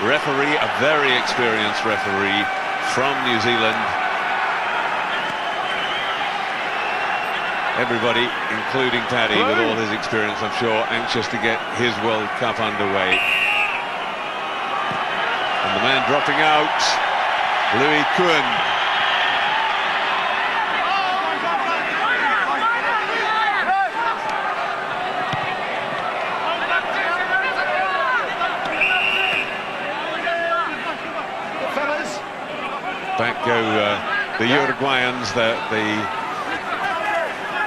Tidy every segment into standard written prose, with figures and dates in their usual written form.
referee, a very experienced referee from New Zealand. Everybody, including Paddy, with all his experience, I'm sure, anxious to get his World Cup underway. And the man dropping out, Louis Kuhn. Back go the Uruguayans. The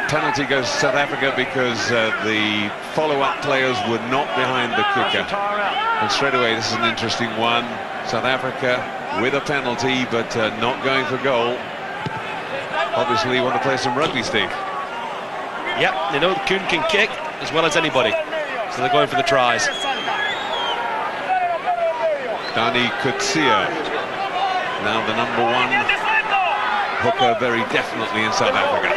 penalty goes to South Africa because the follow-up players were not behind the kicker. And straight away, this is an interesting one. South Africa with a penalty, but not going for goal. Obviously, you want to play some rugby, Steve. Yep, they know Kuhn can kick as well as anybody, so they're going for the tries. Dani Kutsia, now the #1 hooker, very definitely in South Africa.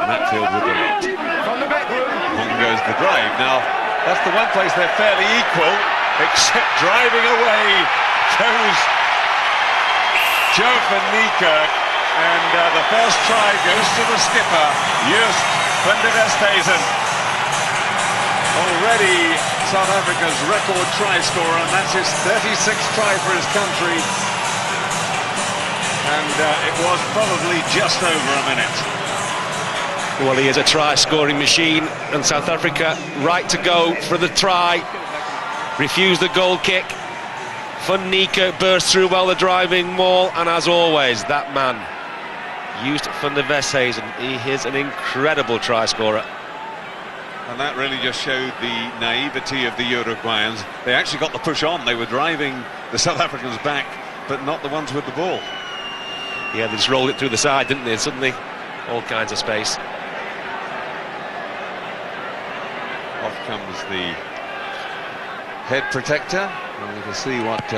Matfield with the lead. On goes the drive. Now, that's the one place they're fairly equal, except driving away goes Joe van Niekerk, and the first try goes to the skipper, Joost van der Westhuizen. Already South Africa's record try scorer, and that's his 36th try for his country. And it was probably just over a minute. Well, he is a try-scoring machine, and South Africa right to go for the try. Refused the goal kick. Van Niekerk burst through well the driving wall, and as always, that man, Joost van der Westhuizen, he is an incredible try-scorer. And that really just showed the naivety of the Uruguayans. They actually got the push on. They were driving the South Africans back, but not the ones with the ball. Yeah, they just rolled it through the side, didn't they? And suddenly, all kinds of space. Off comes the head protector. And you can see what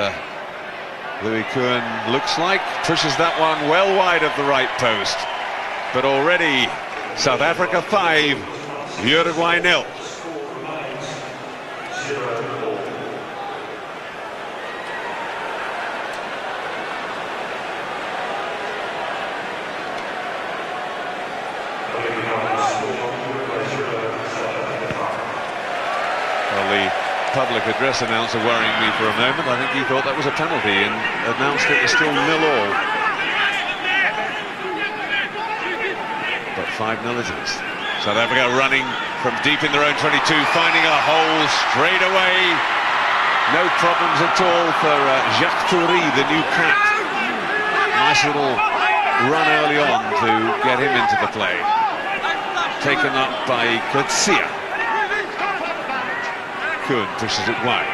Louis Kuhn looks like. Pushes that one well wide of the right post. But already, South Africa 5, Uruguay 0. Well, the public address announcer worrying me for a moment. I think he thought that was a penalty and announced it was still 0-all. But 5-0 it is. South Africa running from deep in their own 22, finding a hole straight away. No problems at all for Jacques Toury, the new cat. Nice little run early on to get him into the play. Taken up by Kutsia. Kuhn pushes it wide.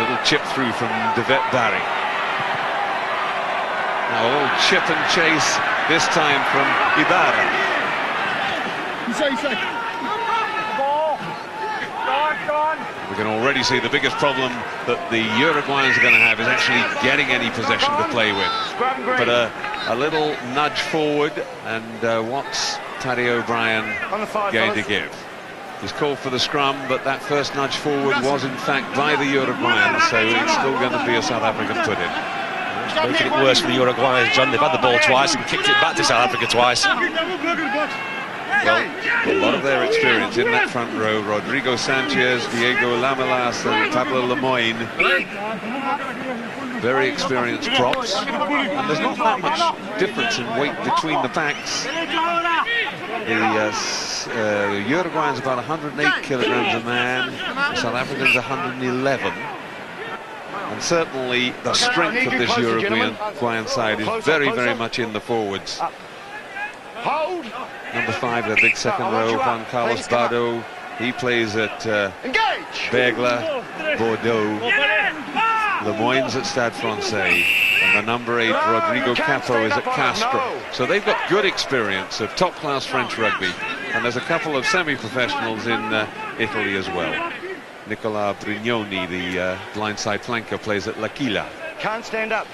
Little chip through from De Wet Barry. Now a little chip and chase, this time from Ibarra. We can already see the biggest problem that the Uruguayans are going to have is actually getting any possession to play with. But a little nudge forward, and what's Paddy O'Brien going to give? He's called for the scrum, but that first nudge forward was in fact by the Uruguayans, so it's still going to be a South African put-in. Making it worse for the Uruguayans, John. They've had the ball twice and kicked it back to South Africa twice. Well, a lot of their experience in that front row, Rodrigo Sanchez, Diego Lamelas and Pablo Lemoyne, very experienced props, and there's not that much difference in weight between the backs. The Uruguayans about 108 kilograms a man, South Africans 111. And certainly the strength of this Uruguayan side is very, very much in the forwards. Number 5, the big second row, Juan Carlos Bardo. He plays at Bergla, Bordeaux. Lemoyne's at Stade Francais. And the number 8, Rodrigo Capo, is at Castro. So they've got good experience of top-class French rugby. And there's a couple of semi-professionals in Italy as well. Nicolas Brignoni, the blindside flanker, plays at L'Aquila. Can't stand up.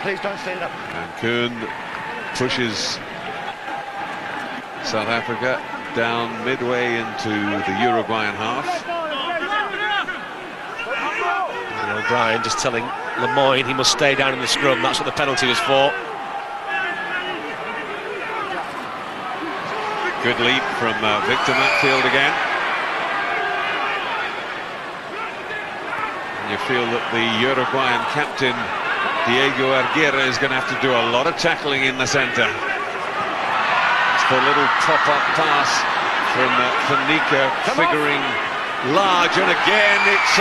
Please don't stand up. And Kuhn pushes South Africa down midway into the Uruguayan half. O'Brien just telling Lemoyne he must stay down in the scrum. That's what the penalty was for. Good leap from Victor Matfield again. And you feel that the Uruguayan captain Diego Aguirre is going to have to do a lot of tackling in the centre. It's the little pop-up pass from Fanica, figuring large, and again it's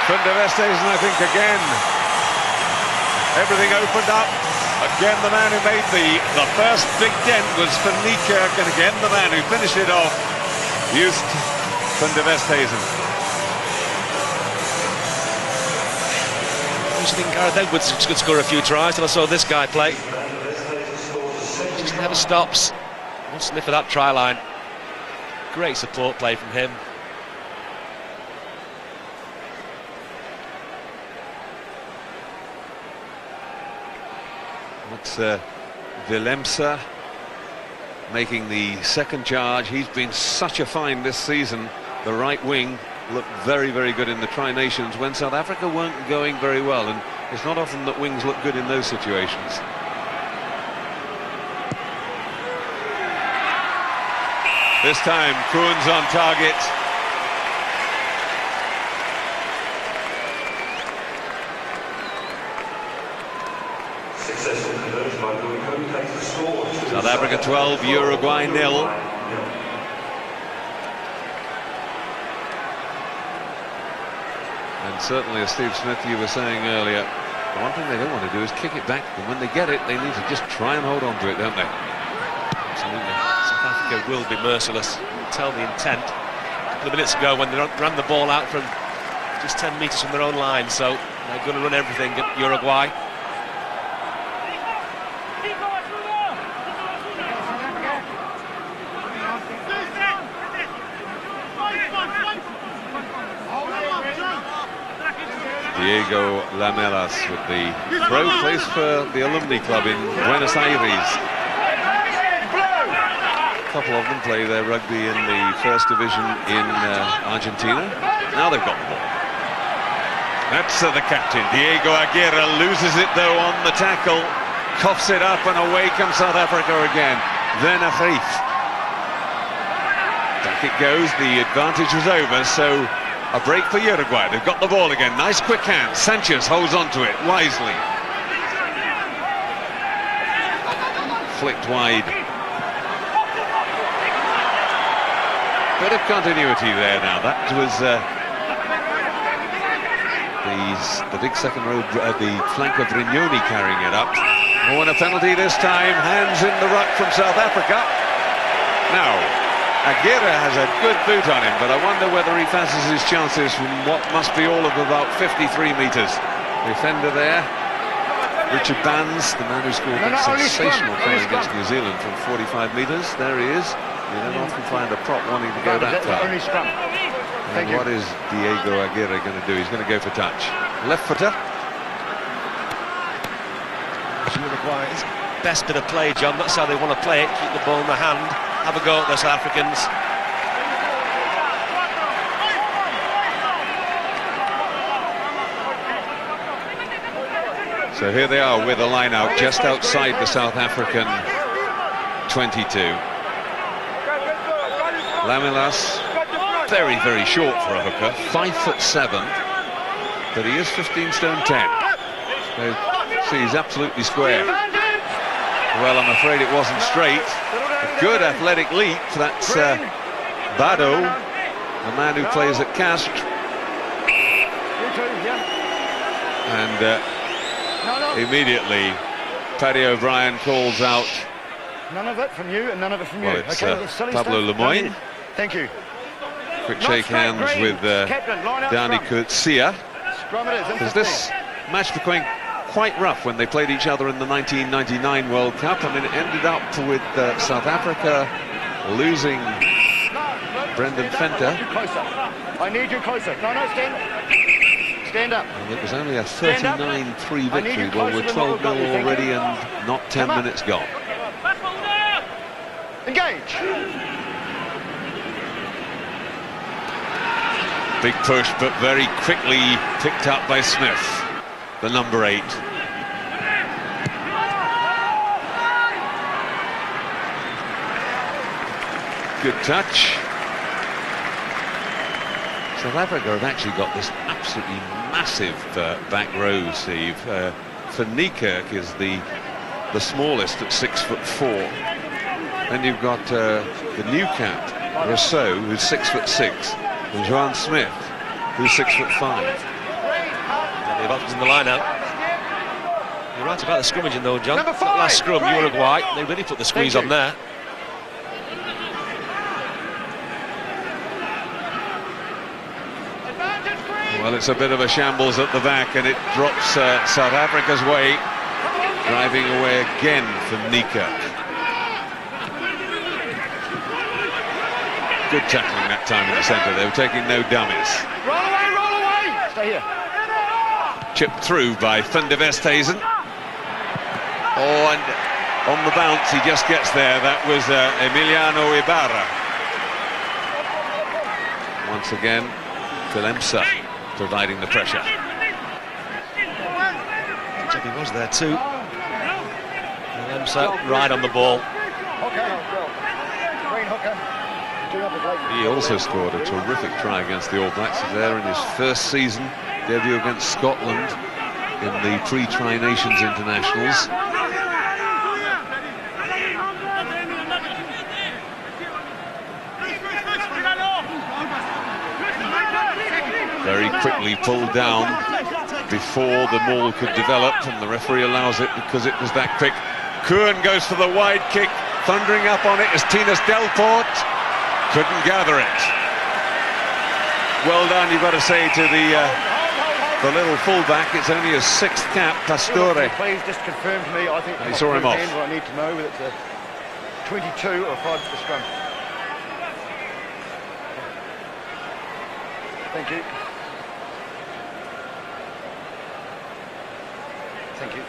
Van der Westhuizen, I think, again. Everything opened up. Again, the man who made the first big dent was Fanica, and again the man who finished it off, Just Van der Westhuizen. I used to think Gareth Edwards could score a few tries till I saw this guy play. Just never stops. One sniff of that try line. Great support play from him. It's Willemse making the second charge. He's been such a find this season. The right wing looked very, very good in the Tri-Nations when South Africa weren't going very well, and it's not often that wings look good in those situations. This time, Koen's on target. South Africa 12, Uruguay 0. And certainly, as Steve Smith, you were saying earlier, the one thing they don't want to do is kick it back. And when they get it, they need to just try and hold on to it, don't they? Absolutely. South Africa will be merciless. You can tell the intent a couple of minutes ago when they ran the ball out from just 10 metres from their own line. So they're going to run everything at Uruguay. Diego Lamelas with the throw, plays for the Alumni Club in Buenos Aires. A couple of them play their rugby in the first division in Argentina. Now they've got the ball. That's the captain, Diego Aguirre, loses it though on the tackle, coughs it up, and away comes South Africa again. Then a thief. Back it goes, the advantage was over, so a break for Uruguay. They've got the ball again. Nice quick hand. Sanchez holds on to it wisely. Flicked wide. Bit of continuity there now. That was the big second row, the flank of Rignoni carrying it up. Oh, and a penalty this time. Hands in the ruck from South Africa. Now, Aguirre has a good boot on him, but I wonder whether he fancies his chances from what must be all of about 53 metres. Defender there, Richard Bands, the man who scored that sensational try against New Zealand from 45 metres. There he is. You don't often find a prop wanting to go that far. And what is Diego Aguirre going to do? He's going to go for touch. Left footer. Uruguay's best bit of play, John. That's how they want to play it. Keep the ball in the hand. Have a go at the South Africans. So here they are with a line out just outside the South African 22. Lamelas, very, very short for a hooker, 5'7", but he is 15 stone 10. So, see, he's absolutely square. Well, I'm afraid it wasn't straight. A good athletic leap. That's Bado, the man who plays at Castres. And immediately, Paddy O'Brien calls out. None of it from you, and none of it from well, you. It's Okay, Pablo Lemoyne. Thank you. Quick shake hands with Dani Coetzee. Because this match became quite rough when they played each other in the 1999 World Cup. I mean, it ended up with South Africa losing Brendan Fenter. I need you closer. No, stand up. And it was only a 39-3 victory. Well, we're 12-0 already and not 10 minutes gone. Engage. Big push, but very quickly picked up by Smith, the number 8. Good touch. South Africa have actually got this absolutely massive back row, Steve. Van Niekerk is the smallest at 6'4". Then you've got the new cat, Rousseau, who's 6'6", and Joan Smith, who's 6'5". They've opted in the line-out. You're right about the scrummaging though, John. That last scrum, Uruguay, they really put the squeeze on there. Well, it's a bit of a shambles at the back, and it drops South Africa's way, driving away again for Niekerk. Good tackling that time in the centre. They were taking no dummies. Roll away, roll away! Stay here. Chipped through by Van der Westhuizen. Oh, and on the bounce, he just gets there. That was Emiliano Ibarra. Once again, Filemsa providing the pressure. He was there too. Filemsa right on the ball. He also scored a terrific try against the All Blacks there in his first season debut against Scotland in the pre-Tri Nations internationals. Very quickly pulled down before the maul could develop, and the referee allows it because it was that quick. Kuhn goes for the wide kick, thundering up on it is Tinus Delport. Couldn't gather it. Well done, you've got to say, to the little fullback. It's only his 6th cap, Pastore. Please just confirm to me. I think he saw him off. What I need to know, whether it's a 22 or 5 for the scrum. Thank you. Thank you.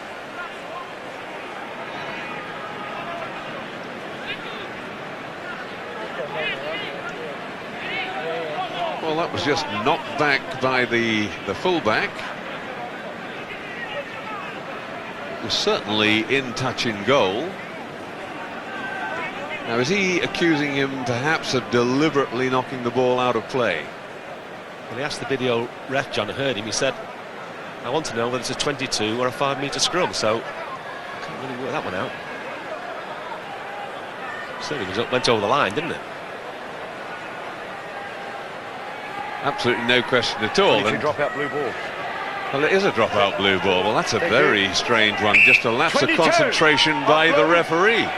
Well, that was just knocked back by the fullback. It was certainly in touch in goal. Now, is he accusing him perhaps of deliberately knocking the ball out of play? Well, he asked the video ref, John, heard him. He said, I want to know whether it's a 22 or a 5-metre scrum, so I can't really work that one out. Certainly went over the line, didn't it? Absolutely no question at all. Drop-out blue ball. Well, it is a drop-out blue ball. Well, that's a very strange one. Just a lapse of concentration by the referee.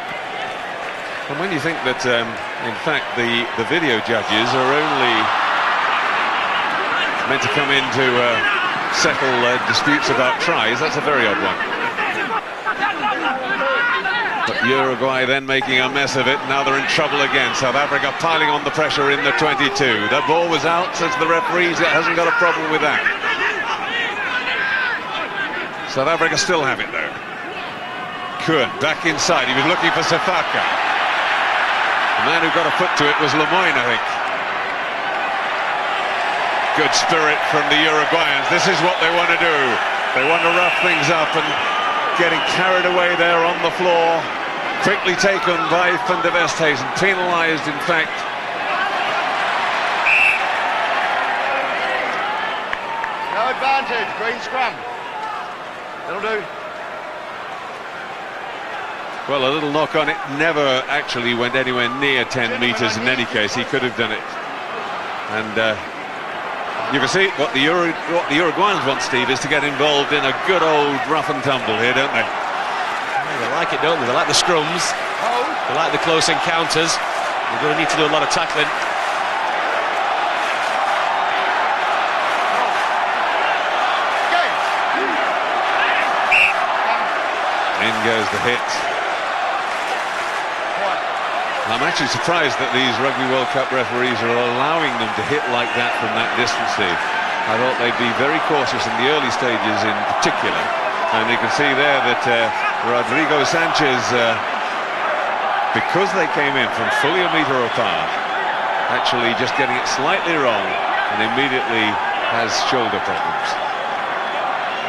And when you think that, in fact, the video judges are only meant to come in to settle disputes about tries, that's a very odd one. But Uruguay then making a mess of it. Now they're in trouble again. South Africa piling on the pressure in the 22. The ball was out, says the referees. It hasn't got a problem with that. South Africa still have it though. Kuhn back inside. He was looking for Sefaka. The man who got a foot to it was Lemoyne, I think. Good spirit from the Uruguayans. This is what they want to do. They want to rough things up, and getting carried away there on the floor. Quickly taken by Van der Westhuizen. Penalised, in fact. No advantage. Green scrum. That'll do. Well, a little knock on it never actually went anywhere near 10 metres in any case. He could have done it. And you can see what the Uruguayans want, Steve, is to get involved in a good old rough and tumble here, don't they? They like it, don't they? They like the scrums. They like the close encounters. They're going to need to do a lot of tackling. In goes the hit. I'm actually surprised that these Rugby World Cup referees are allowing them to hit like that from that distance, Steve. I thought they'd be very cautious in the early stages in particular. And you can see there that Rodrigo Sanchez, because they came in from fully a metre apart, actually just getting it slightly wrong, and immediately has shoulder problems.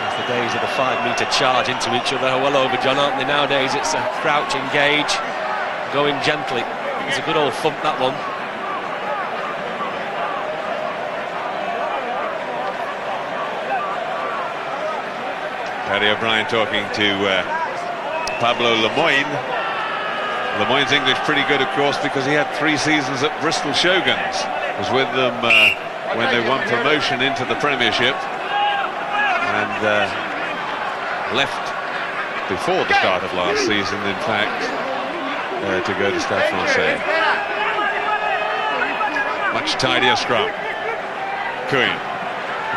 It's the days of the 5-metre charge into each other are well over, John, aren't they? Nowadays it's a crouch, engage, going gently. It's a good old thump, that one. Paddy O'Brien talking to Pablo Lemoyne. Lemoyne's English pretty good, of course, because he had 3 seasons at Bristol Shoguns. Was with them when they won promotion into the Premiership, and left before the start of last season, in fact, to go to Stade Francais. Much tidier scrum. Kuhn.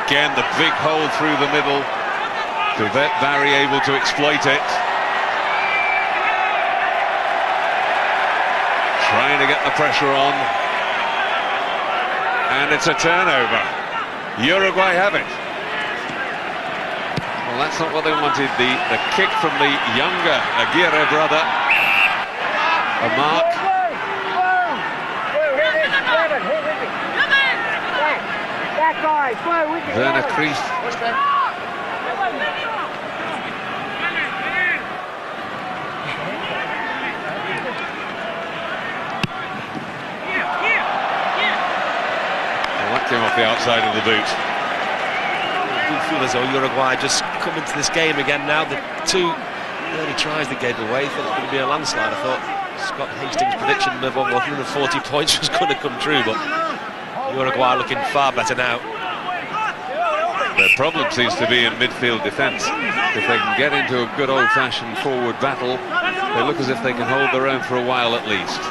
Again, the big hole through the middle. Duvet Barry able to exploit it. Trying to get the pressure on. And it's a turnover. Uruguay have it. Well, that's not what they wanted. The kick from the younger Aguirre brother. A mark. Werner Krief. Came off the outside of the boot. I do feel as though Uruguay just come into this game again now. The 2 early tries they gave away, thought it was going to be a landslide. I thought Scott Hastings' prediction of over 140 points was going to come true, but Uruguay looking far better now. Their problem seems to be in midfield defence. If they can get into a good old-fashioned forward battle, they look as if they can hold their own for a while at least.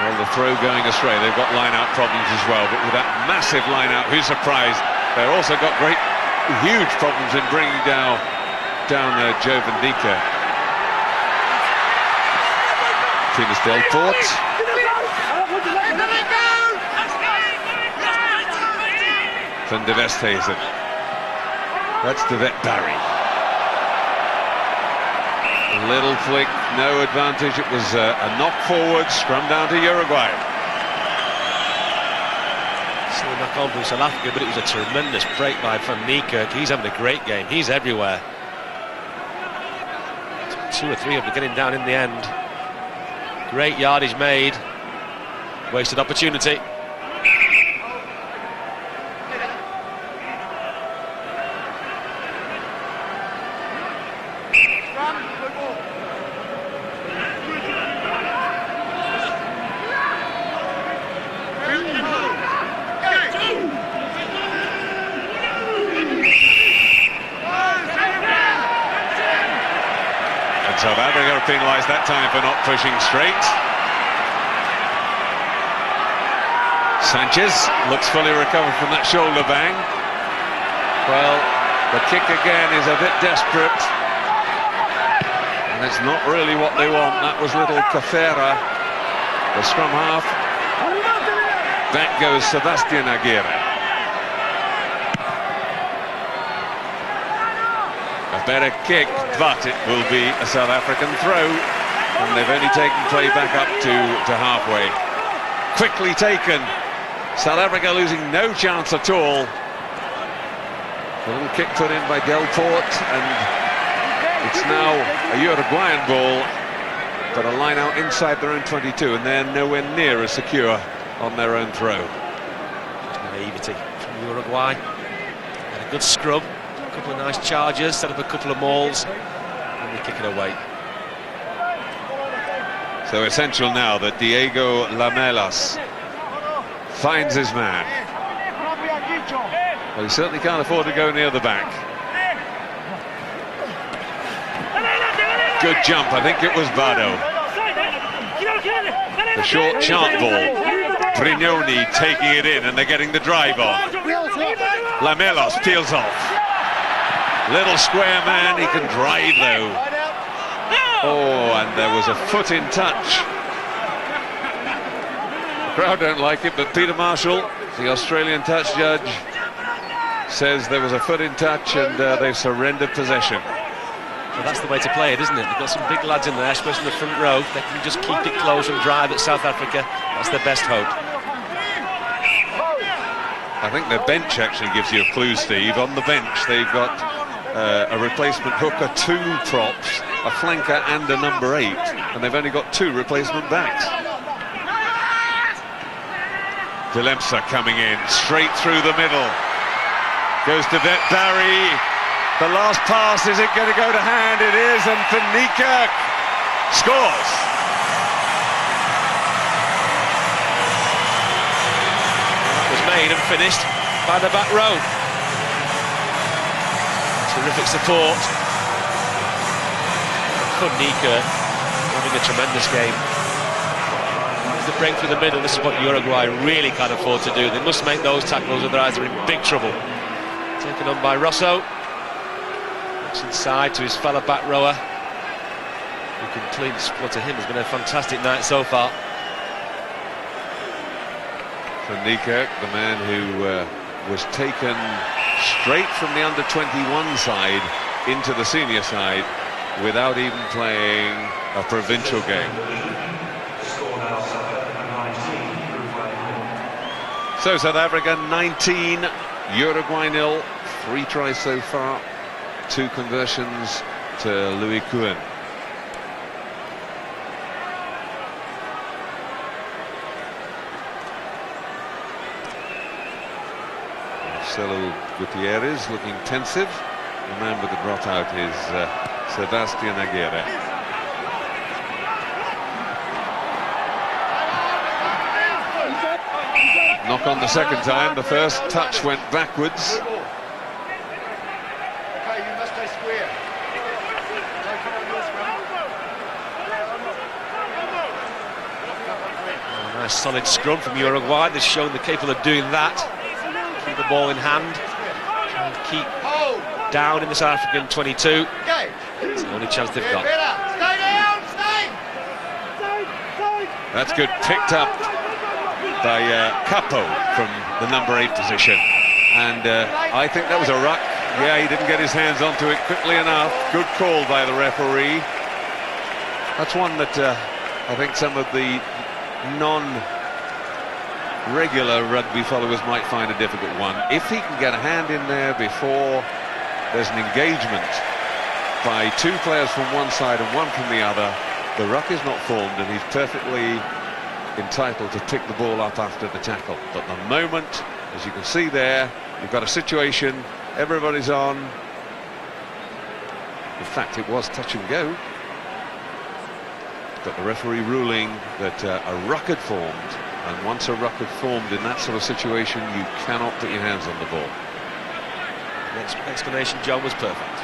Well, the throw going astray. They've got line-out problems as well, but with that massive line-out, who's surprised? They've also got huge problems in bringing down Joe Vendika. Timus Delport. Van de Westhuizen. That's Duvet Barry. A little flick, no advantage. It was a knock forward, scrum down to Uruguay. So knock on from South Africa, but it was a tremendous break by Van Niekerk. He's having a great game. He's everywhere. 2 or 3 of them getting down in the end. Great yardage made. Wasted opportunity. South Africa are penalised that time for not pushing straight. Sanchez looks fully recovered from that shoulder bang. Well, the kick again is a bit desperate. And it's not really what they want. That was little Cafera, the scrum half. Back goes Sebastian Aguirre. Better kick, but it will be a South African throw, and they've only taken play back up to halfway. Quickly taken. South Africa losing no chance at all. A little kick put in by Delport, and it's now a Uruguayan ball, but a line out inside their own 22, and they're nowhere near as secure on their own throw. Naivety from Uruguay. Had a good scrub. A couple of nice charges, set up a couple of mauls, and they kick it away. So essential now that Diego Lamelas finds his man. Well, he certainly can't afford to go near the back. Good jump, I think it was Bado. The short chant ball. Brignoni taking it in, and they're getting the drive on. Lamelas peels off. Little square man, he can drive though. Oh, and there was a foot in touch. The crowd don't like it, but Peter Marshall, the Australian touch judge, says there was a foot in touch, and they've surrendered possession. Well, that's the way to play it, isn't it? They've got some big lads in there, especially in the front row. They can just keep it close and drive at South Africa. That's their best hope. I think their bench actually gives you a clue, Steve. On the bench, they've got a replacement hooker, 2 props, a flanker and a number 8, and they've only got 2 replacement backs. Dilemsa coming in, straight through the middle. Goes to Barry. The last pass, is it going to go to hand? It is, and Fanika scores. That was made and finished by the back row. Terrific support. Fanika having a tremendous game. The break through the middle, this is what Uruguay really can't afford to do. They must make those tackles, otherwise they're in big trouble. Taken on by Rosso. Looks inside to his fellow back rower. Who can clean score to him. It's been a fantastic night so far. Fanika, the man who was taken straight from the under-21 side into the senior side without even playing a provincial game. So South Africa 19, Uruguay 0, 3 tries so far, 2 conversions to Louis Cohen. Marcelo Gutierrez looking pensive. The man with the brought out is Sebastian Aguirre. Knock on the second time, the first touch went backwards. Okay, you must stay square. Oh, nice solid scrum from Uruguay. They've shown they're capable of doing that. Keep the ball in hand. And keep down in the South African 22. It's the only chance they've got. Stay down, stay! That's good, picked up by Capo from the number 8 position, and I think that was a ruck. Yeah, he didn't get his hands onto it quickly enough. Good call by the referee. That's one that I think some of the non-regular rugby followers might find a difficult one. If he can get a hand in there before there's an engagement by 2 players from one side and 1 from the other, the ruck is not formed and he's perfectly entitled to pick the ball up after the tackle. But the moment, as you can see there, you've got a situation, everybody's on. In fact, it was touch and go. But the referee ruling that a ruck had formed, and once a ruck had formed in that sort of situation, you cannot put your hands on the ball. The explanation, John, was perfect.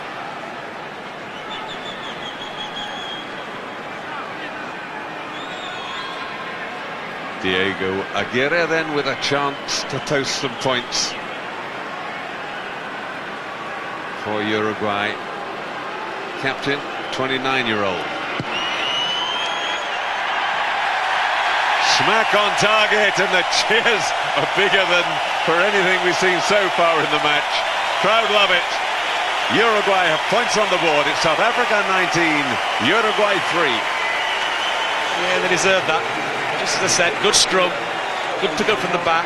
Diego Aguirre then with a chance to post some points for Uruguay. Captain, 29-year-old. Smack on target, and the cheers are bigger than for anything we've seen so far in the match. Crowd love it. Uruguay have points on the board. It's South Africa 19, Uruguay 3. Yeah, they deserve that. Just as I said, good scrum, good pick up from the back,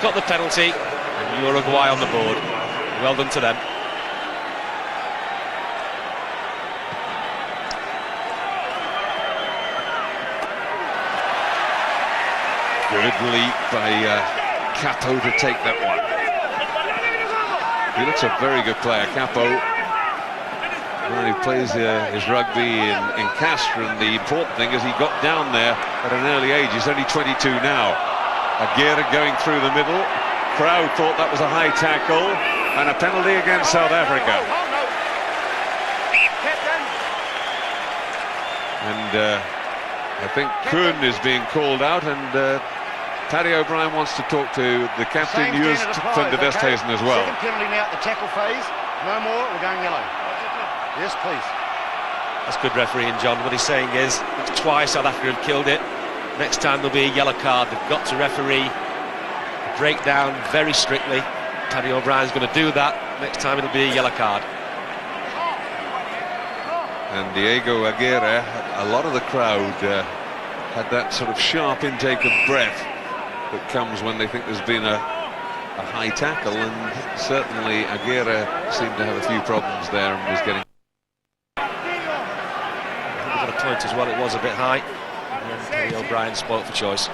got the penalty, and Uruguay on the board. Well done to them. Good leap by Capo to take that one. He looks a very good player, Capo. Well, he plays his rugby in Castres, and the important thing is he got down there at an early age. He's only 22 now. Aguirre going through the middle. Crowd thought that was a high tackle, and a penalty against South Africa. And I think Kuhn is being called out, and Paddy O'Brien wants to talk to the captain, Joost van der Westhuizen, as well. Second penalty now at the tackle phase. No more, we're going yellow. Yes, please. That's good refereeing, John. What he's saying is, it's twice South Africa have killed it. Next time there'll be a yellow card. They've got to referee the breakdown very strictly. Paddy O'Brien's going to do that. Next time it'll be a yellow card. And Diego Aguirre, a lot of the crowd had that sort of sharp intake of breath that comes when they think there's been a a high tackle, and certainly Aguirre seemed to have a few problems there and was getting... He got a point as well, it was a bit high, and then Paddy O'Brien spoilt for choice.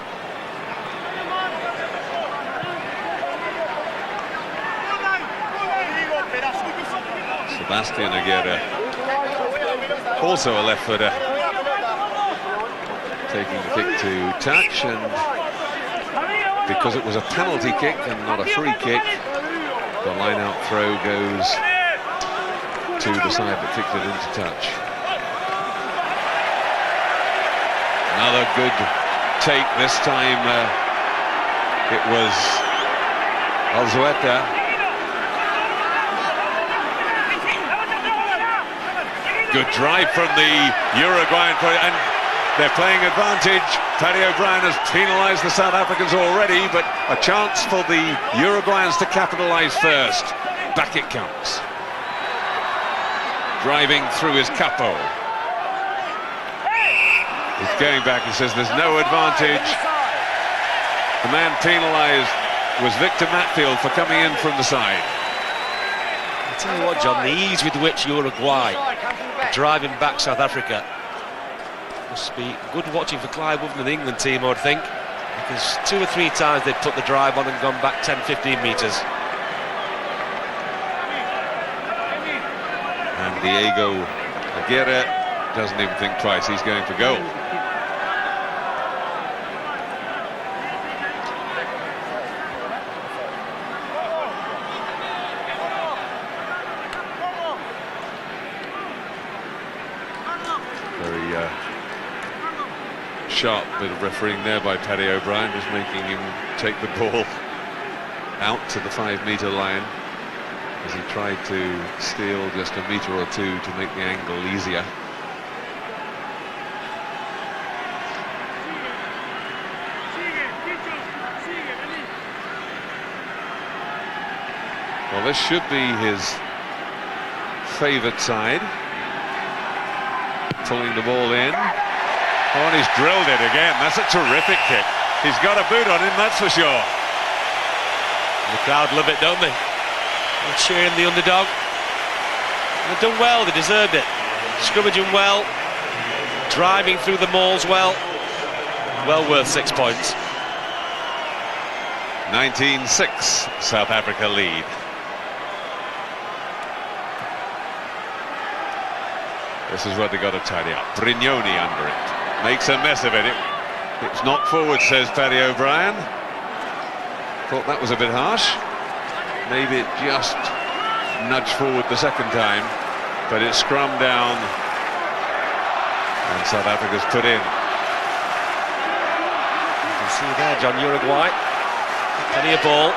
Sebastian Aguirre, also a left footer, taking the kick to touch, and because it was a penalty kick and not a free kick, the line-out throw goes to the side that kicked it into touch. Another good take, this time it was Alzueta. Good drive from the Uruguayan, and they're playing advantage. Paddy O'Brien has penalised the South Africans already, but a chance for the Uruguayans to capitalise first. Back it comes. Driving through his capo. He's going back and says there's no advantage. The man penalised was Victor Matfield for coming in from the side. I'll tell you what, John, the ease with which Uruguay are driving back South Africa must be good watching for Clive Woodman and the England team, I would think, because 2 or 3 times they've put the drive on and gone back 10-15 metres. And Diego Aguirre doesn't even think twice, he's going for goal. Very sharp bit of refereeing there by Paddy O'Brien, just making him take the ball out to the 5-metre line as he tried to steal just a metre or two to make the angle easier. Well, this should be his favoured side. Pulling the ball in. Oh, and he's drilled it again. That's a terrific kick. He's got a boot on him, that's for sure. The crowd love it, don't they? They're cheering the underdog. They've done well, they deserved it. Scrummaging well, driving through the mauls well. Well worth 6 points. 19-6, South Africa lead. This is where they got to tidy up. Brignoni under it. Makes a mess of it. It's knocked forward, says Paddy O'Brien. Thought that was a bit harsh. Maybe it just nudged forward the second time, but it's scrummed down and South Africa's put in. You can see there, John, Uruguay. Plenty of ball.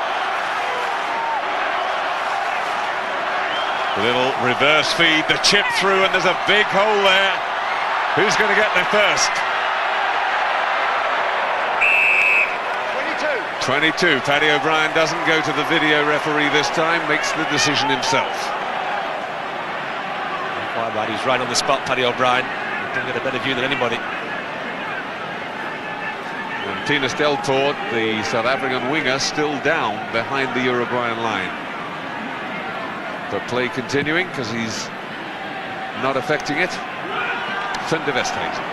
A little reverse feed, the chip through, and there's a big hole there. Who's going to get there first? 22. Paddy O'Brien doesn't go to the video referee this time, makes the decision himself. Quite right, he's right on the spot, Paddy O'Brien. He can get a better view than anybody. And Tinus Delport, the South African winger, still down behind the Uruguayan line. But play continuing because he's not affecting it. Van der Westhuizen.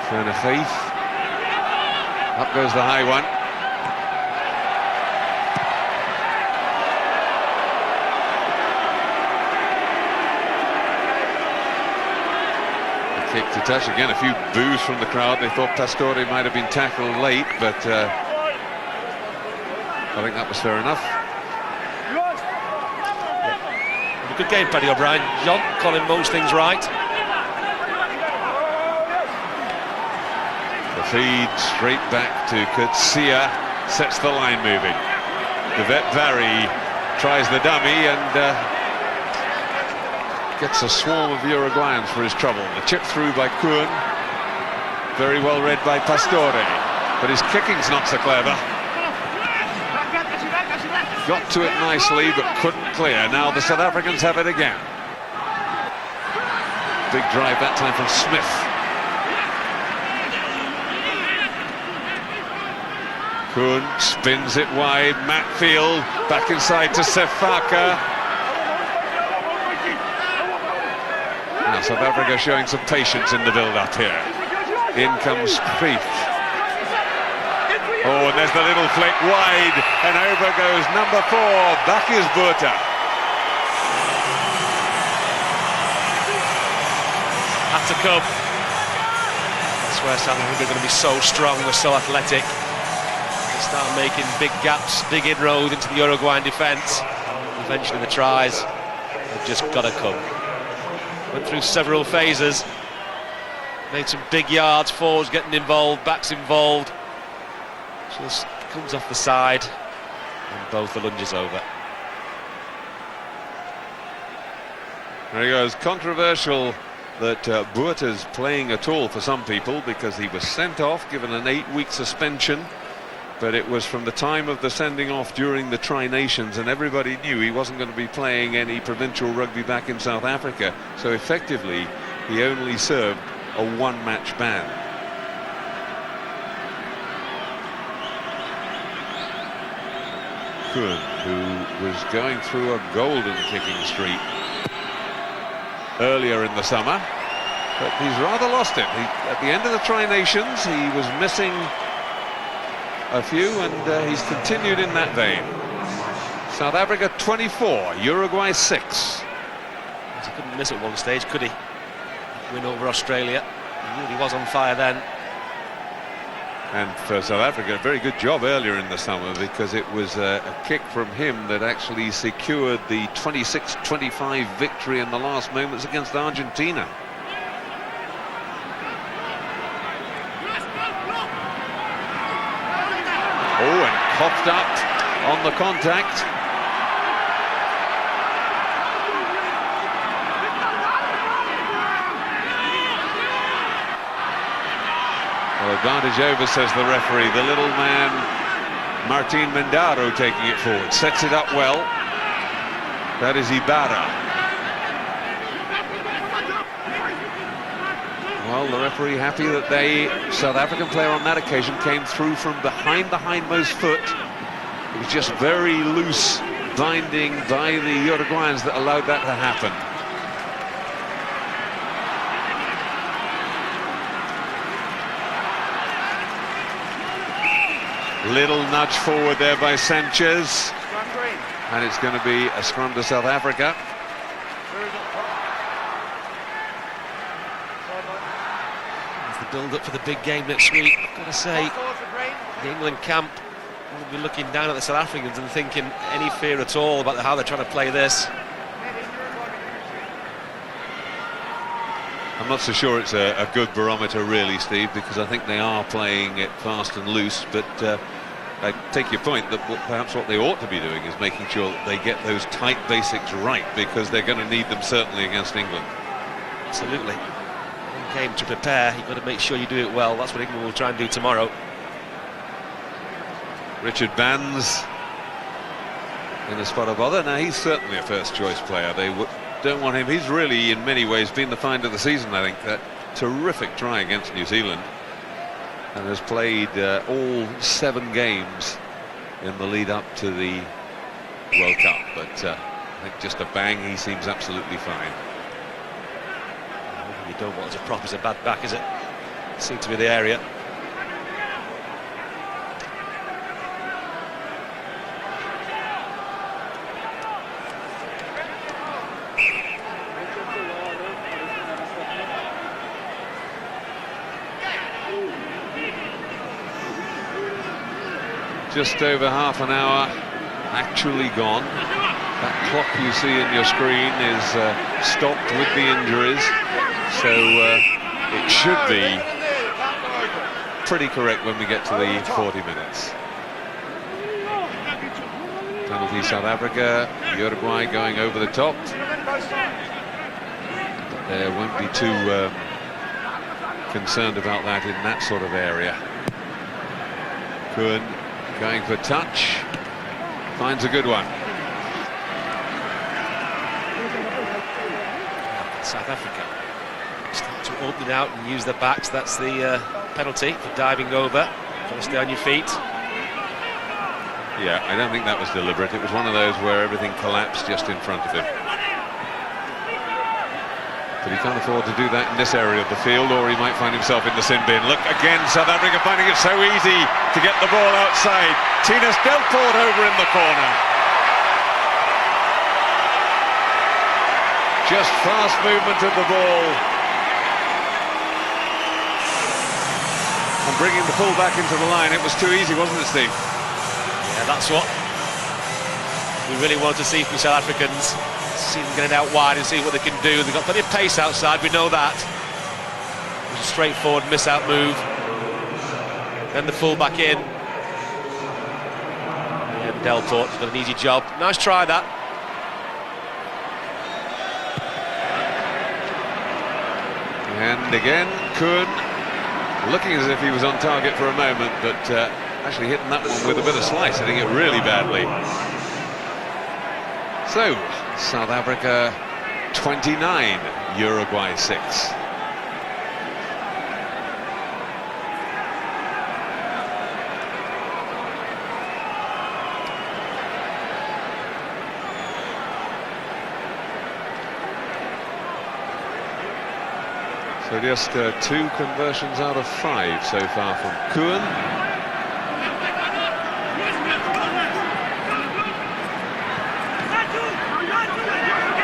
Turner Faith. Up goes the high one. The kick to touch again. A few boos from the crowd. They thought Pastore might have been tackled late, but I think that was fair enough. Good game, Paddy O'Brien. John calling most things right. The feed straight back to Kutsia sets the line moving. Devet Barry tries the dummy and gets a swarm of Uruguayans for his trouble. The chip through by Kuhn. Very well read by Pastore, but his kicking's not so clever. Got to it nicely, but couldn't clear. Now the South Africans have it again. Big drive that time from Smith. Kuhn spins it wide, Matfield back inside to Sefaka. Now South Africa showing some patience in the build-up here. In comes Spieth. Oh, and there's the little flick wide, and over goes number 4, back is Botha. Had to come. That's where South Africa are going to be so strong, they're so athletic. They start making big gaps, big inroad into the Uruguayan defence. Eventually the tries have just got to come. Went through several phases, made some big yards, forwards getting involved, backs involved. Just comes off the side, and both the lunges over. There he goes. Controversial that Botha's playing at all for some people, because he was sent off, given an 8-week suspension. But it was from the time of the sending off during the Tri-Nations, and everybody knew he wasn't going to be playing any provincial rugby back in South Africa. So effectively, he only served a 1-match ban. Kuhn, who was going through a golden kicking streak earlier in the summer, but he's rather lost it. At the end of the Tri-Nations, he was missing a few, and he's continued in that vein. South Africa 24, Uruguay 6. He couldn't miss at one stage, could he? Win over Australia. He really was on fire then. And for South Africa, a very good job earlier in the summer, because it was a kick from him that actually secured the 26-25 victory in the last moments against Argentina. Oh, and coughed up on the contact. Well, advantage over, says the referee. The little man, Martin Mendaro, taking it forward. Sets it up well. That is Ibarra. Well, the referee happy that South African player on that occasion came through from behind the hindmost foot. It was just very loose binding by the Uruguayans that allowed that to happen. Little nudge forward there by Sanchez, and it's going to be a scrum to South Africa. It's the build-up for the big game next week. I've got to say, the England camp will be looking down at the South Africans and thinking any fear at all about how they're trying to play this. I'm not so sure it's a good barometer really, Steve, because I think they are playing it fast and loose, but I take your point that perhaps what they ought to be doing is making sure that they get those tight basics right, because they're going to need them certainly against England. Absolutely. One game to prepare, you've got to make sure you do it well. That's what England will try and do tomorrow. Richard Bands in a spot of bother. Now, he's certainly a first-choice player. They don't want him. He's really, in many ways, been the find of the season, I think. That terrific try against New Zealand, and has played all 7 games in the lead-up to the World Cup. But I think just a bang, he seems absolutely fine. You don't want as a prop as a bad back, is it? Seems to be the area. Just over half an hour actually gone. That clock you see in your screen is stopped with the injuries, so it should be pretty correct when we get to the 40 minutes. Penalty South Africa, Uruguay going over the top. But they won't be too concerned about that in that sort of area. Kuhn going for touch, finds a good one. South Africa start to open it out and use their backs. That's the penalty for diving over. Got to stay on your feet. Yeah, I don't think that was deliberate. It was one of those where everything collapsed just in front of him. But he can't afford to do that in this area of the field, or he might find himself in the sin bin. Look, again, South Africa finding it so easy to get the ball outside. Tina Delport over in the corner. Just fast movement of the ball. And bringing the full-back into the line. It was too easy, wasn't it, Steve? Yeah, that's what we really want to see from South Africans. See them getting out wide and see what they can do. They've got plenty of pace outside, we know that. It was a straightforward miss-out move. Then the full-back in. And Delport's got an easy job. Nice try, that. And again, Kuhn looking as if he was on target for a moment, but actually hitting that one with a bit of slice, hitting it really badly. So, South Africa 29, Uruguay 6. So just 2 conversions out of 5 so far from Kuhn.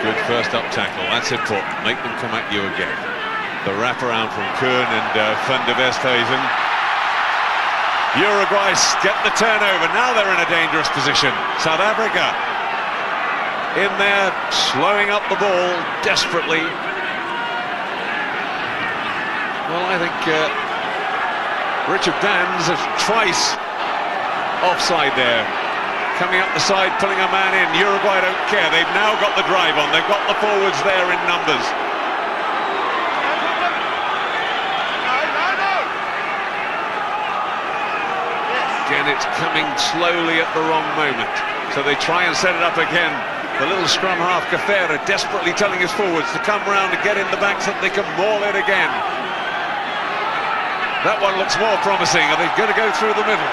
Good first up tackle, that's important. Make them come at you again. The wraparound from Kuhn and Van der Westhuizen. Uruguay get the turnover. Now they're in a dangerous position. South Africa in there, slowing up the ball desperately. Well, I think Richard Dans is twice offside there. Coming up the side, pulling a man in. Uruguay don't care. They've now got the drive on. They've got the forwards there in numbers. Again, it's coming slowly at the wrong moment. So they try and set it up again. The little scrum half, Kafera, desperately telling his forwards to come round and get in the back so that they can maul it again. That one looks more promising. Are they going to go through the middle?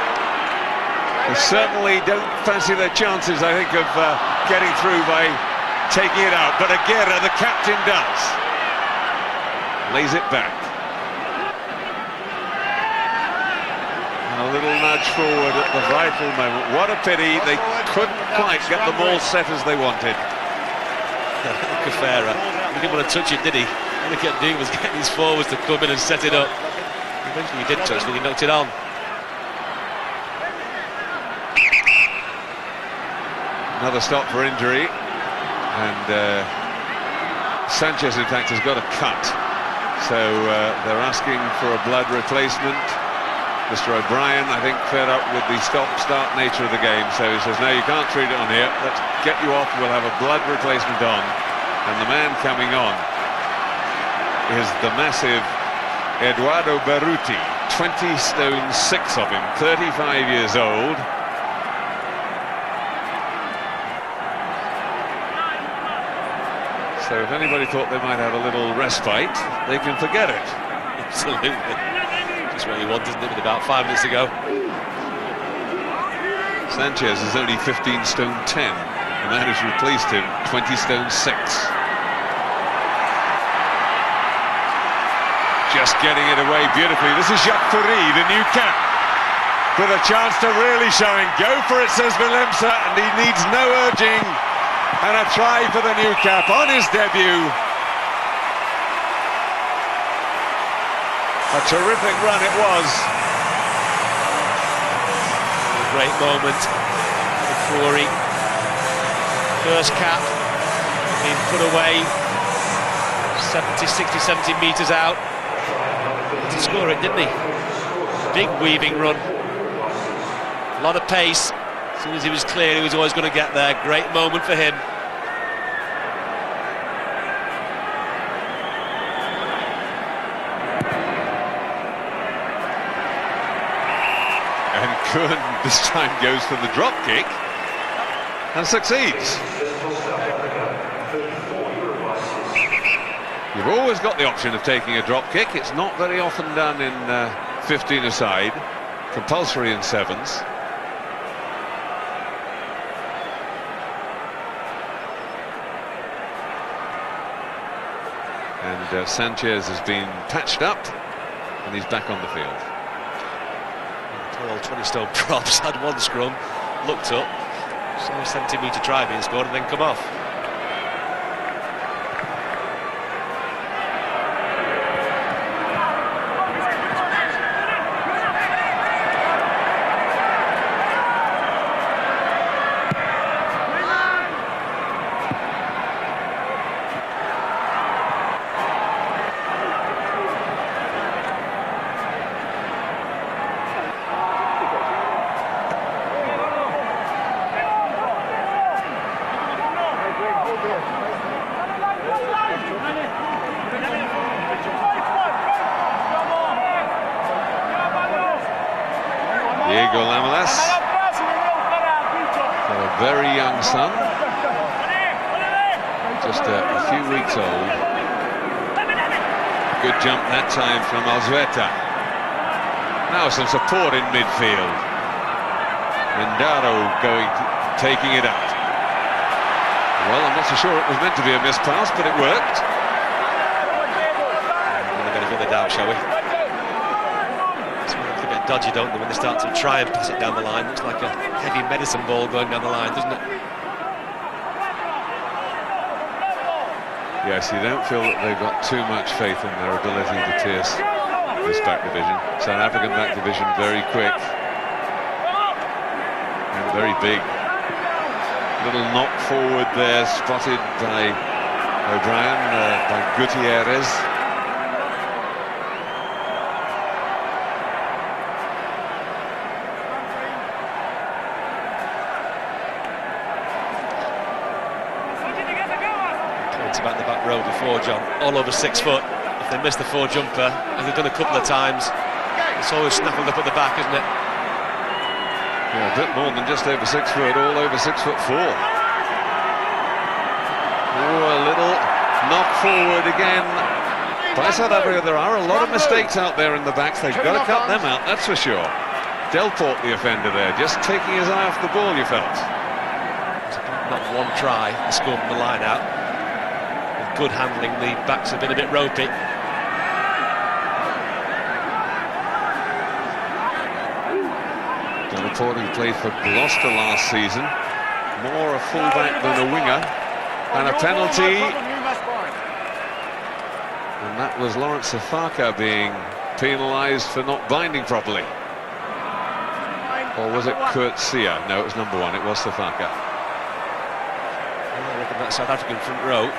They certainly don't fancy their chances, I think, of getting through by taking it out. But Aguirre, the captain, does. Lays it back. And a little nudge forward at the vital moment. What a pity they couldn't quite get the ball set as they wanted. Kafera, he didn't want to touch it, did he? All he kept doing was getting his forwards to come in and set it up. Eventually he did touch it, he knocked it on. Another stop for injury, and Sanchez in fact has got a cut, so they're asking for a blood replacement. Mr. O'Brien, I think, fed up with the stop-start nature of the game, so he says, no, you can't treat it on here, let's get you off, we'll have a blood replacement on. And the man coming on is the massive Eduardo Berruti, 20 stone 6 of him, 35 years old. So if anybody thought they might have a little respite, they can forget it. Absolutely. Just what he wanted, isn't it, with about 5 minutes ago. Sanchez is only 15 stone 10. The man who's replaced him, 20 stone 6. Just getting it away beautifully. This is Jacques Fourie, the new cap, with a chance to really show him. Go for it, says Willemse, and he needs no urging. And a try for the new cap on his debut. A terrific run it was. A great moment for Fourie. First cap being put away 70, 60, 70 metres out. To score it, didn't he? Big weaving run. A lot of pace. As soon as he was clear, he was always going to get there. Great moment for him. And Kuhn this time goes for the drop kick and succeeds. You've always got the option of taking a drop kick. It's not very often done in 15-a-side, compulsory in 7s. Sanchez has been patched up, and he's back on the field. Poor old 20-stone props had one scrum, looked up, saw a centimetre try being scored, and then come off. Diego Lamelas, got a very young son, just a few weeks old. Good jump that time from Alzueta. Now some support in midfield. Mendaro taking it up. Well, I'm not so sure it was meant to be a missed pass, but it worked. We're going to get another doubt, shall we? Dodgy, don't they, when they start to try and pass it down the line? Looks like a heavy medicine ball going down the line, doesn't it? Yes, you don't feel that they've got too much faith in their ability to pierce this back division. South African back division, very quick and very big. Little knock forward there, spotted by O'Brien, by Gutierrez. About the back row before, John, all over 6 foot. If they miss the 4 jumper, as they've done a couple of times, it's always snaffled up at the back, isn't it? Yeah, a bit more than just over 6 foot, all over 6'4". Oh, a little knock forward again by South Africa. There are a lot of mistakes out there in the backs. They've got to cut them out, that's for sure. Delport, the offender there, just taking his eye off the ball, you felt. Not one try, they scored from the line out. Good handling, the backs have been a bit ropey. Delport, who played for Gloucester last season, more a fullback than a winger, and a penalty. And that was Lawrence Safaka being penalised for not binding properly. Or was it Kurt Sia? No, it was number 1, it was Safaka. I reckon that South African front row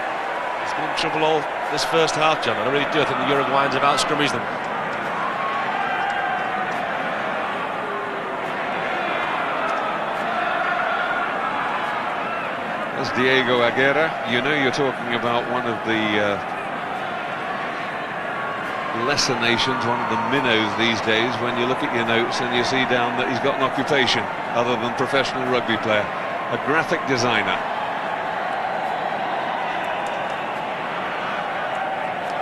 has been in trouble all this first half, John. I really do. I think the Uruguayans have out-scrummaged them. That's Diego Aguirre. You know you're talking about one of the lesser nations, one of the minnows these days, when you look at your notes and you see down that he's got an occupation other than professional rugby player. A graphic designer.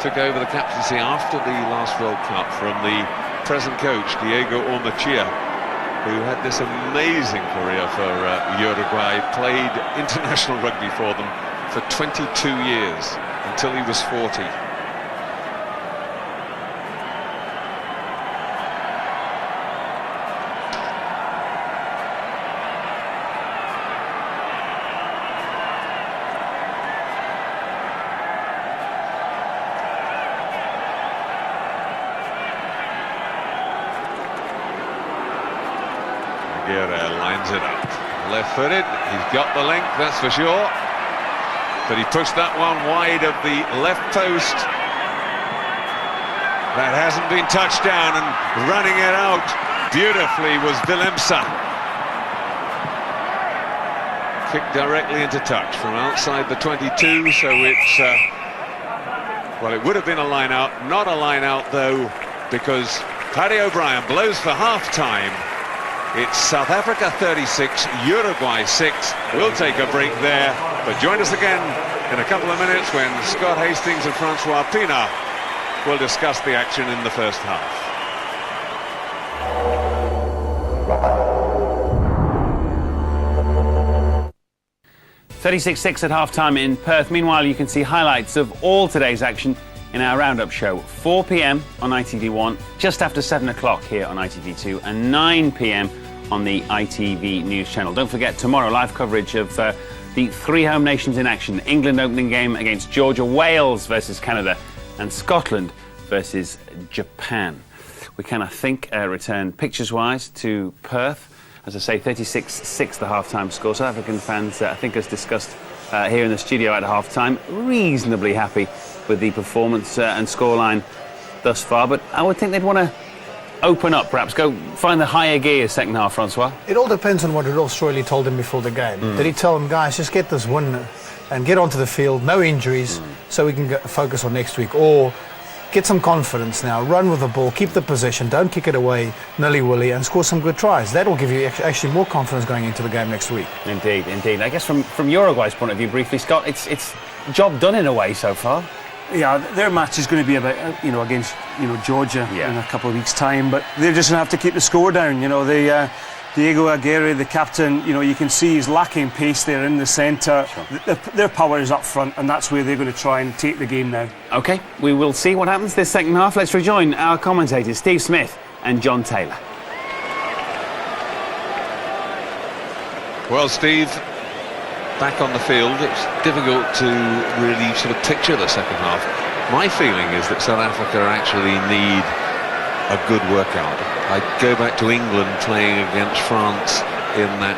Took over the captaincy after the last World Cup from the present coach, Diego Ormachia, who had this amazing career for Uruguay, played international rugby for them for 22 years, until he was 40. Lines it up, left-footed, he's got the length, that's for sure, but he pushed that one wide of the left post. That hasn't been touched down, and running it out beautifully was Willemse. Kicked directly into touch from outside the 22, so it's well, it would have been a line out, not a line out though, because Paddy O'Brien blows for half-time. It's South Africa 36, Uruguay 6. We'll take a break there, but join us again in a couple of minutes when Scott Hastings and Francois Pina will discuss the action in the first half. 36-6 at half-time in Perth. Meanwhile, you can see highlights of all today's action in our roundup show, 4 p.m. on ITV1, just after 7 o'clock here on ITV2, and 9 p.m. on the ITV News channel. Don't forget, tomorrow, live coverage of the three home nations in action. England opening game against Georgia, Wales versus Canada, and Scotland versus Japan. We can, I think, return pictures-wise to Perth. As I say, 36-6 the half-time score. South African fans, I think, as discussed here in the studio at half-time, reasonably happy with the performance and scoreline thus far. But I would think they'd want to open up, perhaps, go find the higher gear second half, Francois. It all depends on what Rudolph Stroily told him before the game. Did he tell them, guys, just get this win and get onto the field, no injuries, so we can focus on next week? Or get some confidence now, run with the ball, keep the possession, don't kick it away nilly-willy, and score some good tries. That will give you actually more confidence going into the game next week. Indeed, indeed. I guess from Uruguay's point of view, briefly, Scott, it's job done in a way so far. Yeah, their match is going to be about, against, Georgia in a couple of weeks' time, but they're just going to have to keep the score down. Diego Aguirre, the captain, you can see he's lacking pace there in the centre. Sure. Their power is up front, and that's where they're going to try and take the game now. OK, we will see what happens this second half. Let's rejoin our commentators, Steve Smith and John Taylor. Well, Steve, back on the field, it's difficult to really sort of picture the second half. My feeling is that South Africa actually need a good workout. I go back to England playing against France in that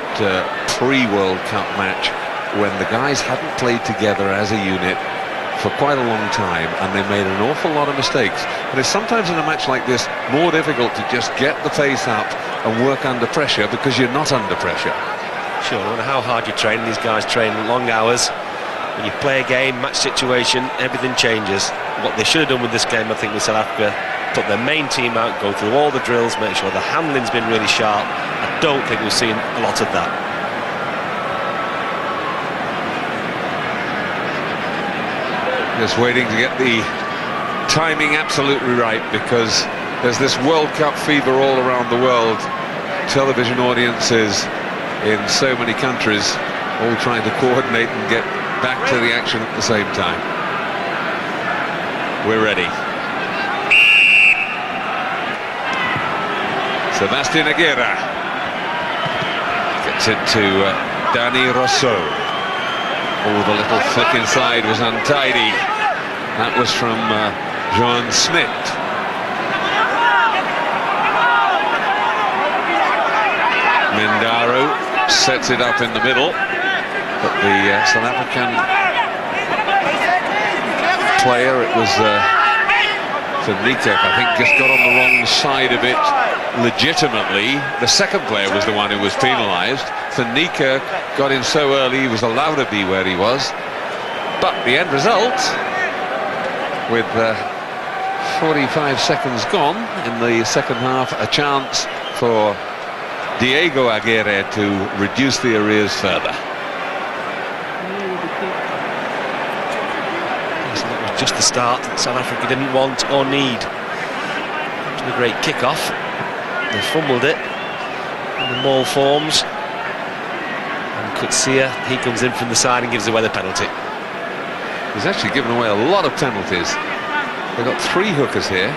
pre-World Cup match when the guys hadn't played together as a unit for quite a long time, and they made an awful lot of mistakes. And it's sometimes in a match like this more difficult to just get the pace up and work under pressure because you're not under pressure. Sure, no matter how hard you train, these guys train long hours. When you play a game, match situation, everything changes. What they should have done with this game, I think, with South Africa, put their main team out, go through all the drills, make sure the handling's been really sharp. I don't think we've seen a lot of that. Just waiting to get the timing absolutely right, because there's this World Cup fever all around the world. Television audiences in so many countries all trying to coordinate and get back to the action at the same time. We're ready. Sebastian Aguirre gets it to Danny Rousseau. Oh, the little flick inside was untidy. That was from Johan Smit. Mindaro sets it up in the middle, but the South African player, it was Van Niekerk, I think, just got on the wrong side of it legitimately. The second player was the one who was penalised. Van Niekerk got in so early, he was allowed to be where he was. But the end result, with 45 seconds gone in the second half, a chance for Diego Aguirre to reduce the arrears further. So that was just the start that South Africa didn't want or need. It was a great kick-off. They fumbled it, and the maul forms. And Kutsia, he comes in from the side and gives away the penalty. He's actually given away a lot of penalties. They've got three hookers here.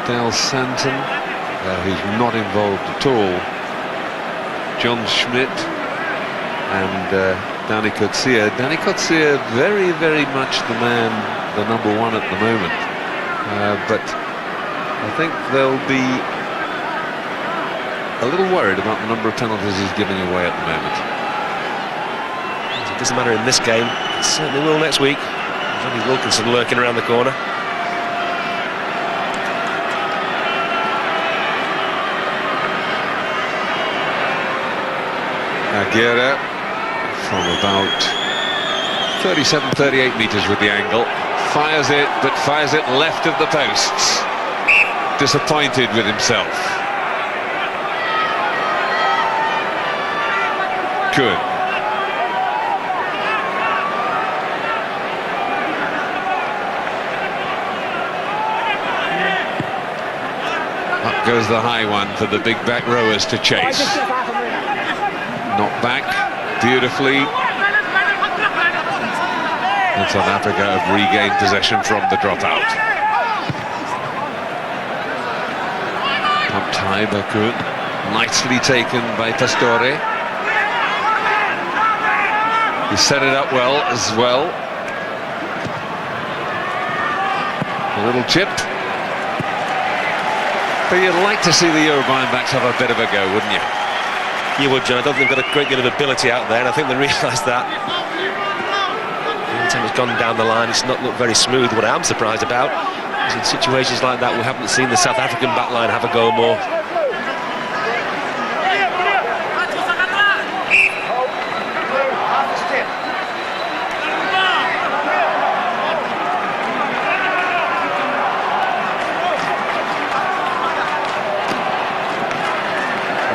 Dale Santon, who's not involved at all. John Schmidt and Danny Kutsia. Danny Kutsia, very, very much the man, the number one at the moment. But I think they'll be a little worried about the number of penalties he's giving away at the moment. It doesn't matter in this game. It certainly will next week. Johnny Wilkinson lurking around the corner. Aguirre from about 37-38 metres with the angle. Fires it, but fires it left of the posts. Disappointed with himself. Good. Up goes the high one for the big back rowers to chase. Knocked back beautifully. And South Africa have regained possession from the dropout. Pumped high by Kuhn. Nicely taken by Pastore. He set it up well as well. A little chip. But you'd like to see the Uruguayan backs have a bit of a go, wouldn't you? You would, John. I don't think they've got a great deal of ability out there, and I think they realise that. Every time it's gone down the line, it's not looked very smooth. What I am surprised about is in situations like that, we haven't seen the South African back line have a go more.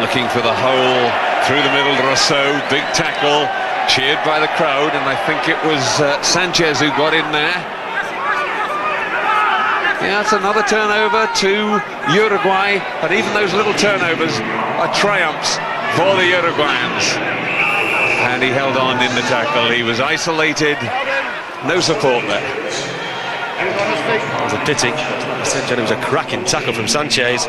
Looking for the hole through the middle. Rousseau, big tackle, cheered by the crowd, and I think it was Sanchez who got in there. Yeah, it's another turnover to Uruguay, but even those little turnovers are triumphs for the Uruguayans. And he held on in the tackle. He was isolated, no support there. It was a pity. I said, John, it was a cracking tackle from Sanchez.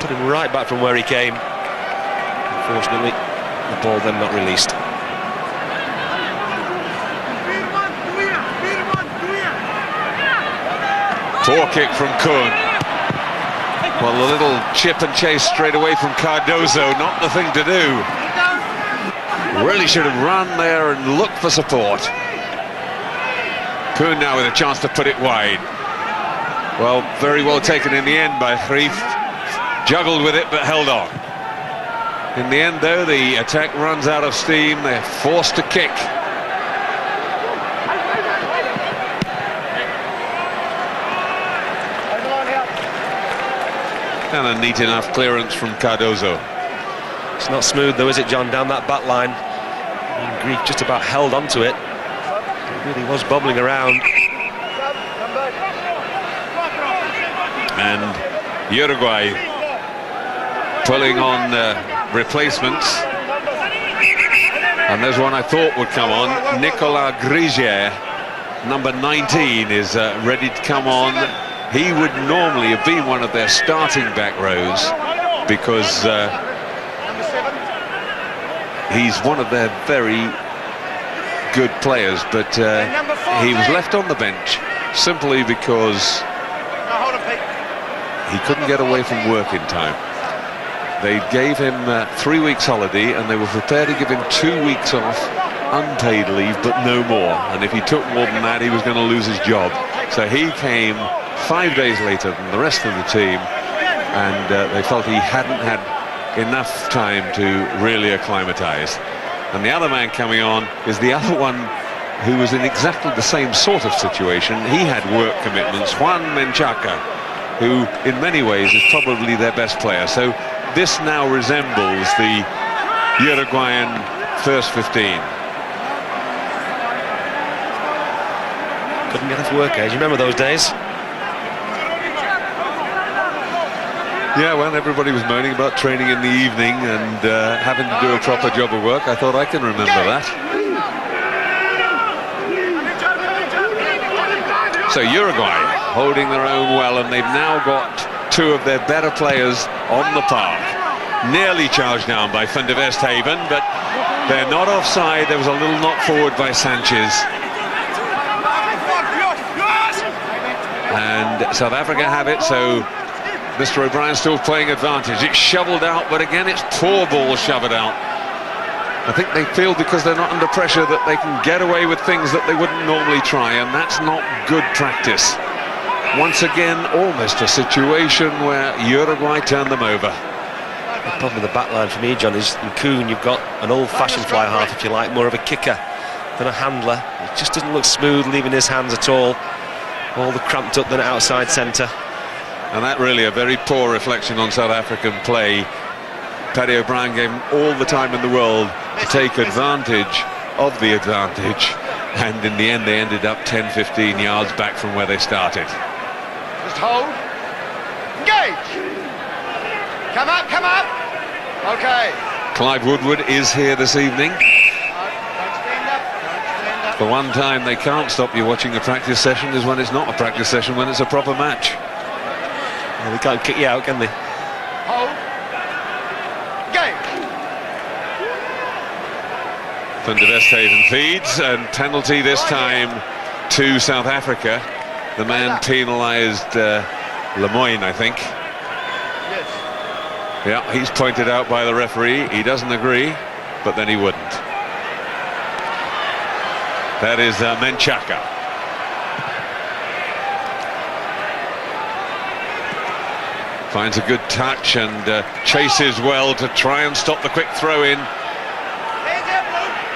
Put him right back from where he came. Unfortunately, the ball then not released. Poor kick from Kuhn. Well, a little chip and chase straight away from Cardozo, not the thing to do. Really should have run there and looked for support. Kuhn now with a chance to put it wide. Well, very well taken in the end by Greif. Juggled with it, but held on. In the end, though, the attack runs out of steam. They're forced to kick. And a neat enough clearance from Cardozo. It's not smooth, though, is it, John, down that back line? Greif just about held onto it. It really was bobbling around. And Uruguay pulling on replacements, and there's one I thought would come on. Nicolas Grigier, number 19, is ready to come on. He would normally have been one of their starting back rows because he's one of their very good players, but he was left on the bench simply because he couldn't get away from work in time. They gave him 3 weeks holiday, and they were prepared to give him 2 weeks off, unpaid leave, but no more. And if he took more than that, he was going to lose his job. So he came 5 days later than the rest of the team, and they felt he hadn't had enough time to really acclimatise. And the other man coming on is the other one who was in exactly the same sort of situation. He had work commitments, Juan Menchaca, who in many ways is probably their best player. So this now resembles the Uruguayan first 15. Couldn't get enough work, eh? Do you remember those days? Yeah, when everybody was moaning about training in the evening and having to do a proper job of work, I thought I can remember that. So Uruguay holding their own well, and they've now got two of their better players on the park. Nearly charged down by Van der Westhaven, but they're not offside. There was a little knock forward by Sanchez. And South Africa have it, so Mr. O'Brien still playing advantage. It's shoveled out, but again it's poor ball shoveled out. I think they feel because they're not under pressure that they can get away with things that they wouldn't normally try, and that's not good practice. Once again, almost a situation where Uruguay turned them over. The problem with the back line for me, John, is in Kuhn you've got an old-fashioned fly half, if you like, more of a kicker than a handler. It just doesn't look smooth leaving his hands at all the cramped up than outside centre. And that really a very poor reflection on South African play. Paddy O'Brien gave him all the time in the world to take advantage of the advantage, and in the end they ended up 10-15 yards back from where they started. Just hold. Engage. Come up, come up. Okay. Clive Woodward is here this evening. Don't stand up. Don't stand up. The one time they can't stop you watching a practice session is when it's not a practice session, when it's a proper match. Well, they can't kick you out, can they? Hold. Game. Van der Westhuizen feeds, and penalty this time to South Africa. The man penalised Lemoyne, I think. Yes. Yeah, he's pointed out by the referee. He doesn't agree, but then he wouldn't. That is Menchaca. Finds a good touch and chases well to try and stop the quick throw in.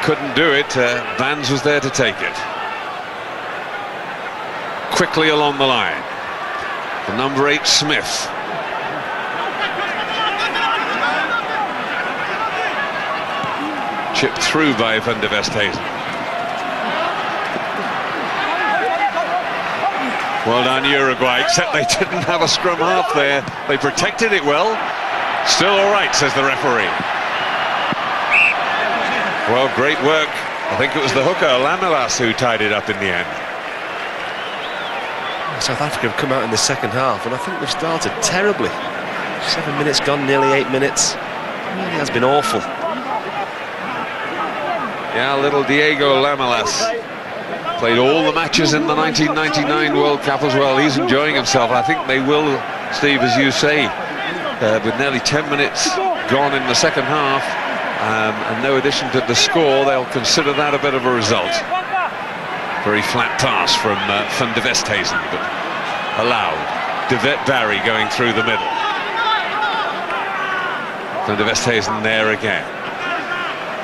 Couldn't do it. Vans was there to take it. Quickly along the line. The number 8 Smith. Chipped through by Van der Westhuizen. Well done, Uruguay, except they didn't have a scrum half there. They protected it well. Still all right, says the referee. Well, great work. I think it was the hooker, Lamelas, who tied it up in the end. South Africa have come out in the second half, and I think they've started terribly. 7 minutes gone, nearly 8 minutes. It really has been awful. Yeah, little Diego Lamelas played all the matches in the 1999 World Cup as well. He's enjoying himself. I think they will, Steve, as you say, with nearly 10 minutes gone in the second half, and no addition to the score, they'll consider that a bit of a result. Very flat pass from Van der Westhuizen, but allowed. De Vet Barry going through the middle. Van der Westhuizen there again.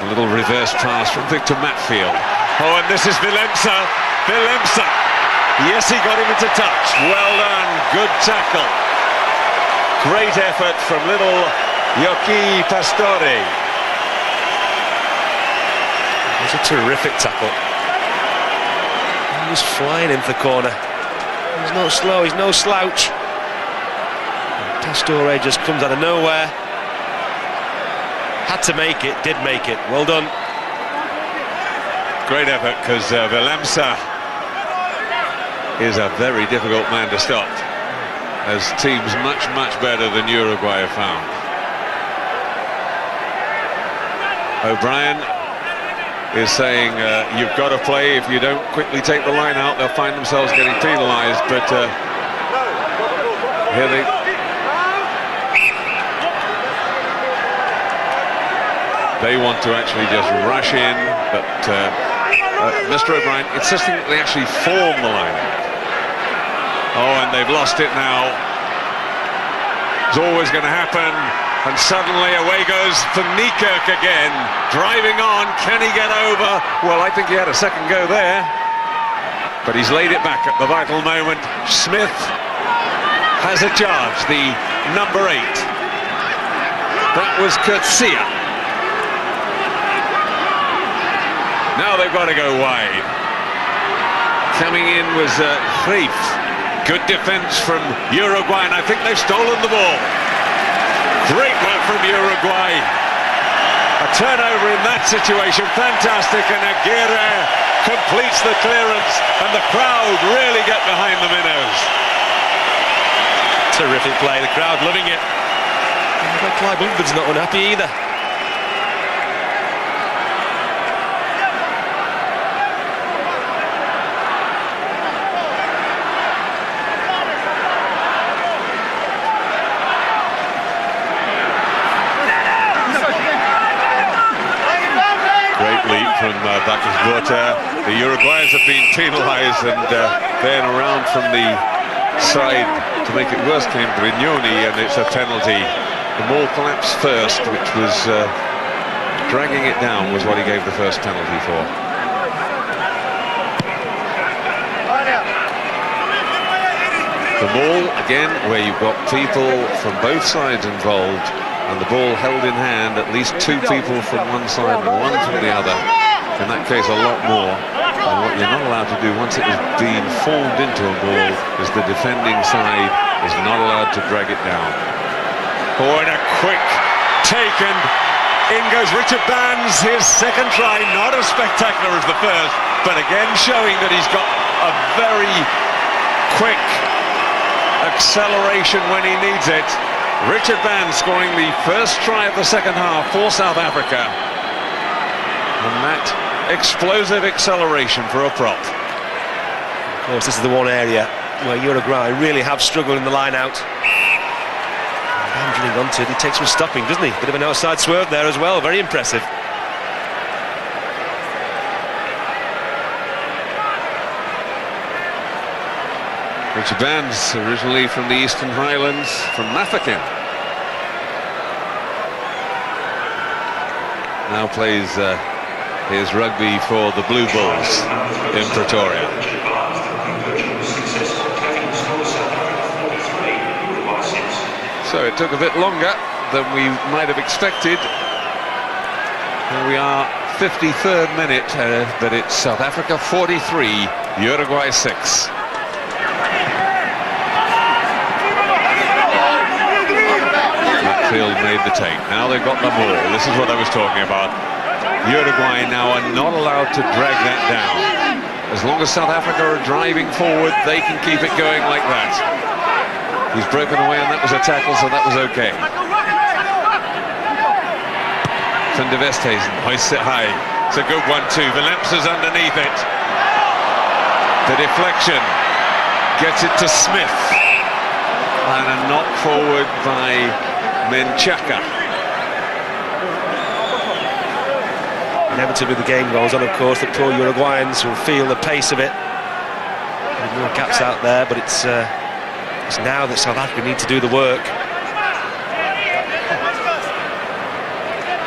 A little reverse pass from Victor Matfield. Oh, and this is Willemse. Willemse. Yes, he got him into touch. Well done. Good tackle. Great effort from little Yoki Pastore. It was a terrific tackle. He was flying into the corner. He's not slow, he's no slouch. Pastore just comes out of nowhere. Had to make it, did make it. Well done. Great effort, because Willemse is a very difficult man to stop, as teams much better than Uruguay have found. O'Brien is saying you've got to play. If you don't quickly take the line out, they'll find themselves getting penalised. But here they want to actually just rush in, but Mr. O'Brien insisting that they actually form the line out. Oh, and they've lost it now. It's always going to happen, and suddenly away goes Van Niekerk again, driving on. Can he get over? Well, I think he had a second go there, but he's laid it back at the vital moment. Smith has a charge, the number 8. That was Coetzee. Now they've got to go wide. Coming in was Greif. Good defense from Uruguay, and I think they've stolen the ball. Great work from Uruguay. A turnover in that situation, fantastic, and Aguirre completes the clearance, and the crowd really get behind the minnows. Terrific play, the crowd loving it. But Clive Woodward's not unhappy either. From Bacchus Water. The Uruguayans have been penalised, and then around from the side to make it worse came Brignoni, and it's a penalty. The ball collapsed first, which was dragging it down, was what he gave the first penalty for. The ball, again, where you've got people from both sides involved, and the ball held in hand, at least 2 people from one side and 1 from the other. In that case, a lot more. And what you're not allowed to do once it has been formed into a ball is the defending side is not allowed to drag it down. Oh, and a quick taken In goes Richard Bands, his second try, not as spectacular as the first, but again showing that he's got a very quick acceleration when he needs it. Richard Bands scoring the first try of the second half for South Africa. And that explosive acceleration for a prop. Of course, this is the one area where Uruguay really have struggled in the line-out. Handling onto it, he takes some stopping, doesn't he? Bit of an outside swerve there as well, very impressive. Richard Bands, originally from the Eastern Highlands, from Mafeking. Now plays his rugby for the Blue Bulls in Pretoria. So it took a bit longer than we might have expected. Here we are, 53rd minute, but it's South Africa 43, Uruguay 6. Field made the take. Now they've got the ball. This is what I was talking about. Uruguay now are not allowed to drag that down. As long as South Africa are driving forward, they can keep it going like that. He's broken away, and that was a tackle, so that was okay. Van der Westhuizen hoists it high. It's a good one too. Willemse's underneath it. The deflection gets it to Smith, and a knock forward by Menchaca. Inevitably the game goes on, of course. The poor Uruguayans will feel the pace of it. There's more gaps out there, but it's now that South Africa need to do the work.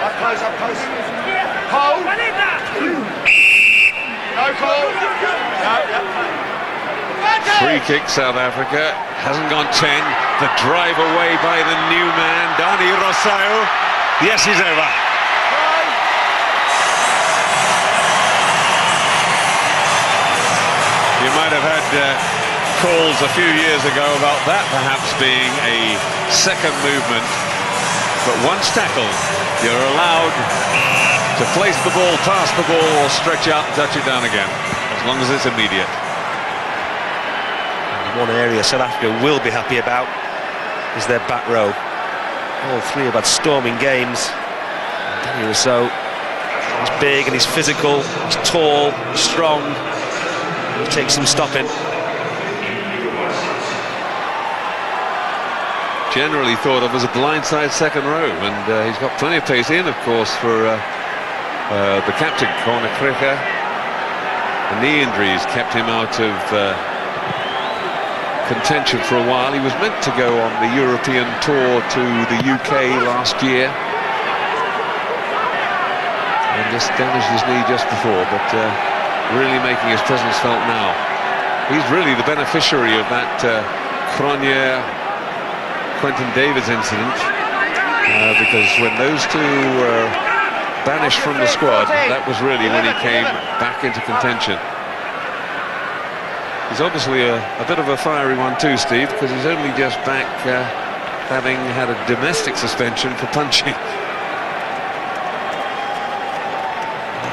Up close, up close. Hold. No call. No. Free kick, South Africa. Hasn't gone 10. The drive away by the new man, Dani Rosario. Yes, he's over. You might have had calls a few years ago about that perhaps being a second movement. But once tackled, you're allowed to place the ball, pass the ball, or stretch out and touch it down again, as long as it's immediate. One area South Africa will be happy about is their back row. All three have had storming games. Dani Rousseau, he's big and he's physical, he's tall, he's strong, he takes some stopping. Generally thought of as a blindside second row, and he's got plenty of pace in, of course, for the captain, Corner Cricker. The knee injuries kept him out of contention for a while. He was meant to go on the European tour to the UK last year and just damaged his knee just before, but really making his presence felt now. He's really the beneficiary of that Quentin Davids incident, because when those two were banished from the squad, that was really when he came back into contention. He's obviously a bit of a fiery one too, Steve, because he's only just back having had a domestic suspension for punching.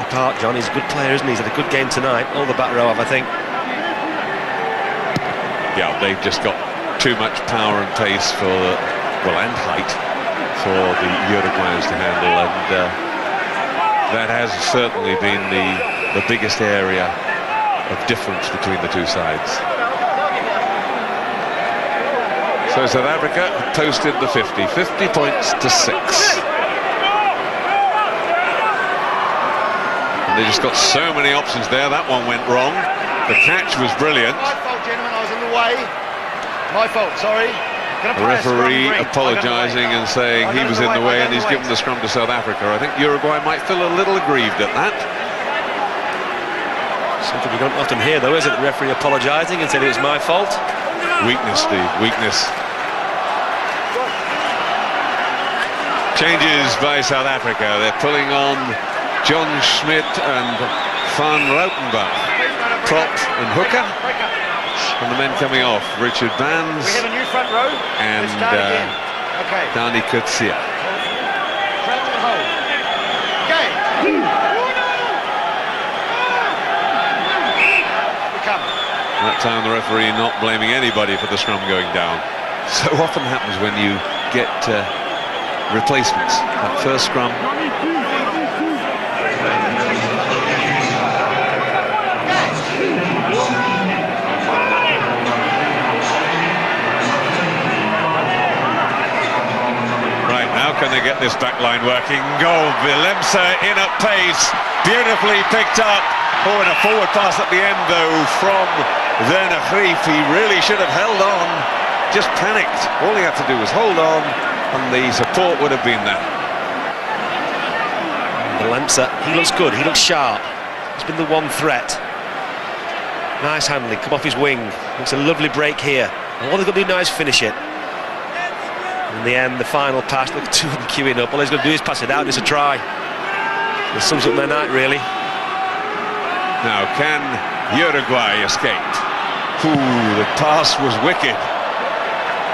Apart, John, he's a good player, isn't he? He's had a good game tonight. All the back row have, I think. Yeah, they've just got too much power and pace for, well, and height for the Uruguayans to handle, and that has certainly been the biggest area of difference between the two sides. So South Africa posted the 50 points to 6. And they just got so many options there. That one went wrong. The catch was brilliant. My fault, gentlemen, I was in the way. My fault, sorry. The referee apologising and saying he was in the way, and he's given the scrum to South Africa. I think Uruguay might feel a little aggrieved at that. Something we don't often hear, though, is it? The referee apologising and saying it was my fault. Weakness, Steve, weakness. Changes by South Africa. They're pulling on John Schmidt and Van Rautenbach. Prop and hooker. And the men coming off, Richard Bands We have a new front row and okay. Dani Coetzee. Travel and hold. That time the referee not blaming anybody for the scrum going down. So often happens when you get replacements. That first scrum. Right, now can they get this back line working? Goal, Vilemsa in at pace, beautifully picked up. Oh, and a forward pass at the end, though, from Werner Grief. He really should have held on, just panicked. All he had to do was hold on, and the support would have been there. Vilemsa, he looks good, he looks sharp. He's been the one threat. Nice handling, come off his wing. It's a lovely break here. And all they've got to do now is finish it. In the end, the final pass, look, two of them queuing up. All he's got to do is pass it out, and it's a try. It sums up their night, really. Now, can Uruguay escape? Ooh, the pass was wicked.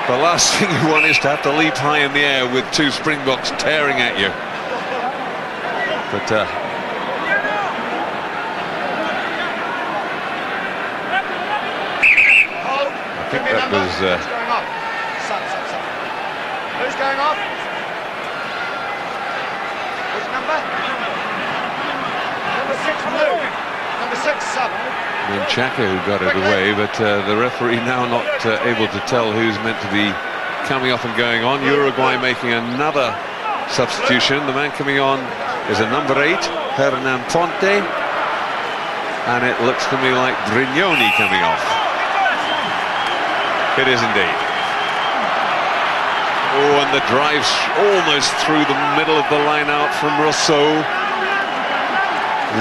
The last thing you want is to have to leap high in the air with two Springboks tearing at you. But I think that was... Who's going off? Which number? Number 6 blue. Number 6 sub. Chaka who got it away, but the referee now not able to tell who's meant to be coming off and going on. Uruguay making another substitution. The man coming on is a number 8, Hernan Ponte, and it looks to me like Brignoni coming off. It is indeed. Oh, and the drive's almost through the middle of the line out from Rousseau.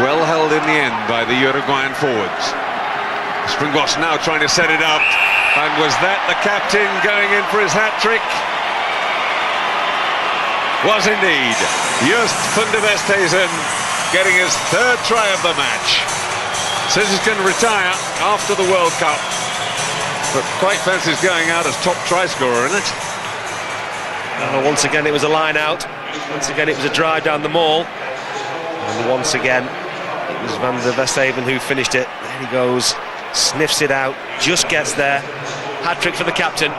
Well held in the end by the Uruguayan forwards. Springboks now trying to set it up. And was that the captain going in for his hat-trick? Was indeed. Just van der Westhuizen getting his 3rd try of the match. Says he's going to retire after the World Cup, but quite fancies going out as top try scorer, isn't it? Once again it was a line out. Once again it was a drive down the maul. And once again it was Van der Westhuizen who finished it. There he goes, sniffs it out, just gets there. Hat-trick for the captain.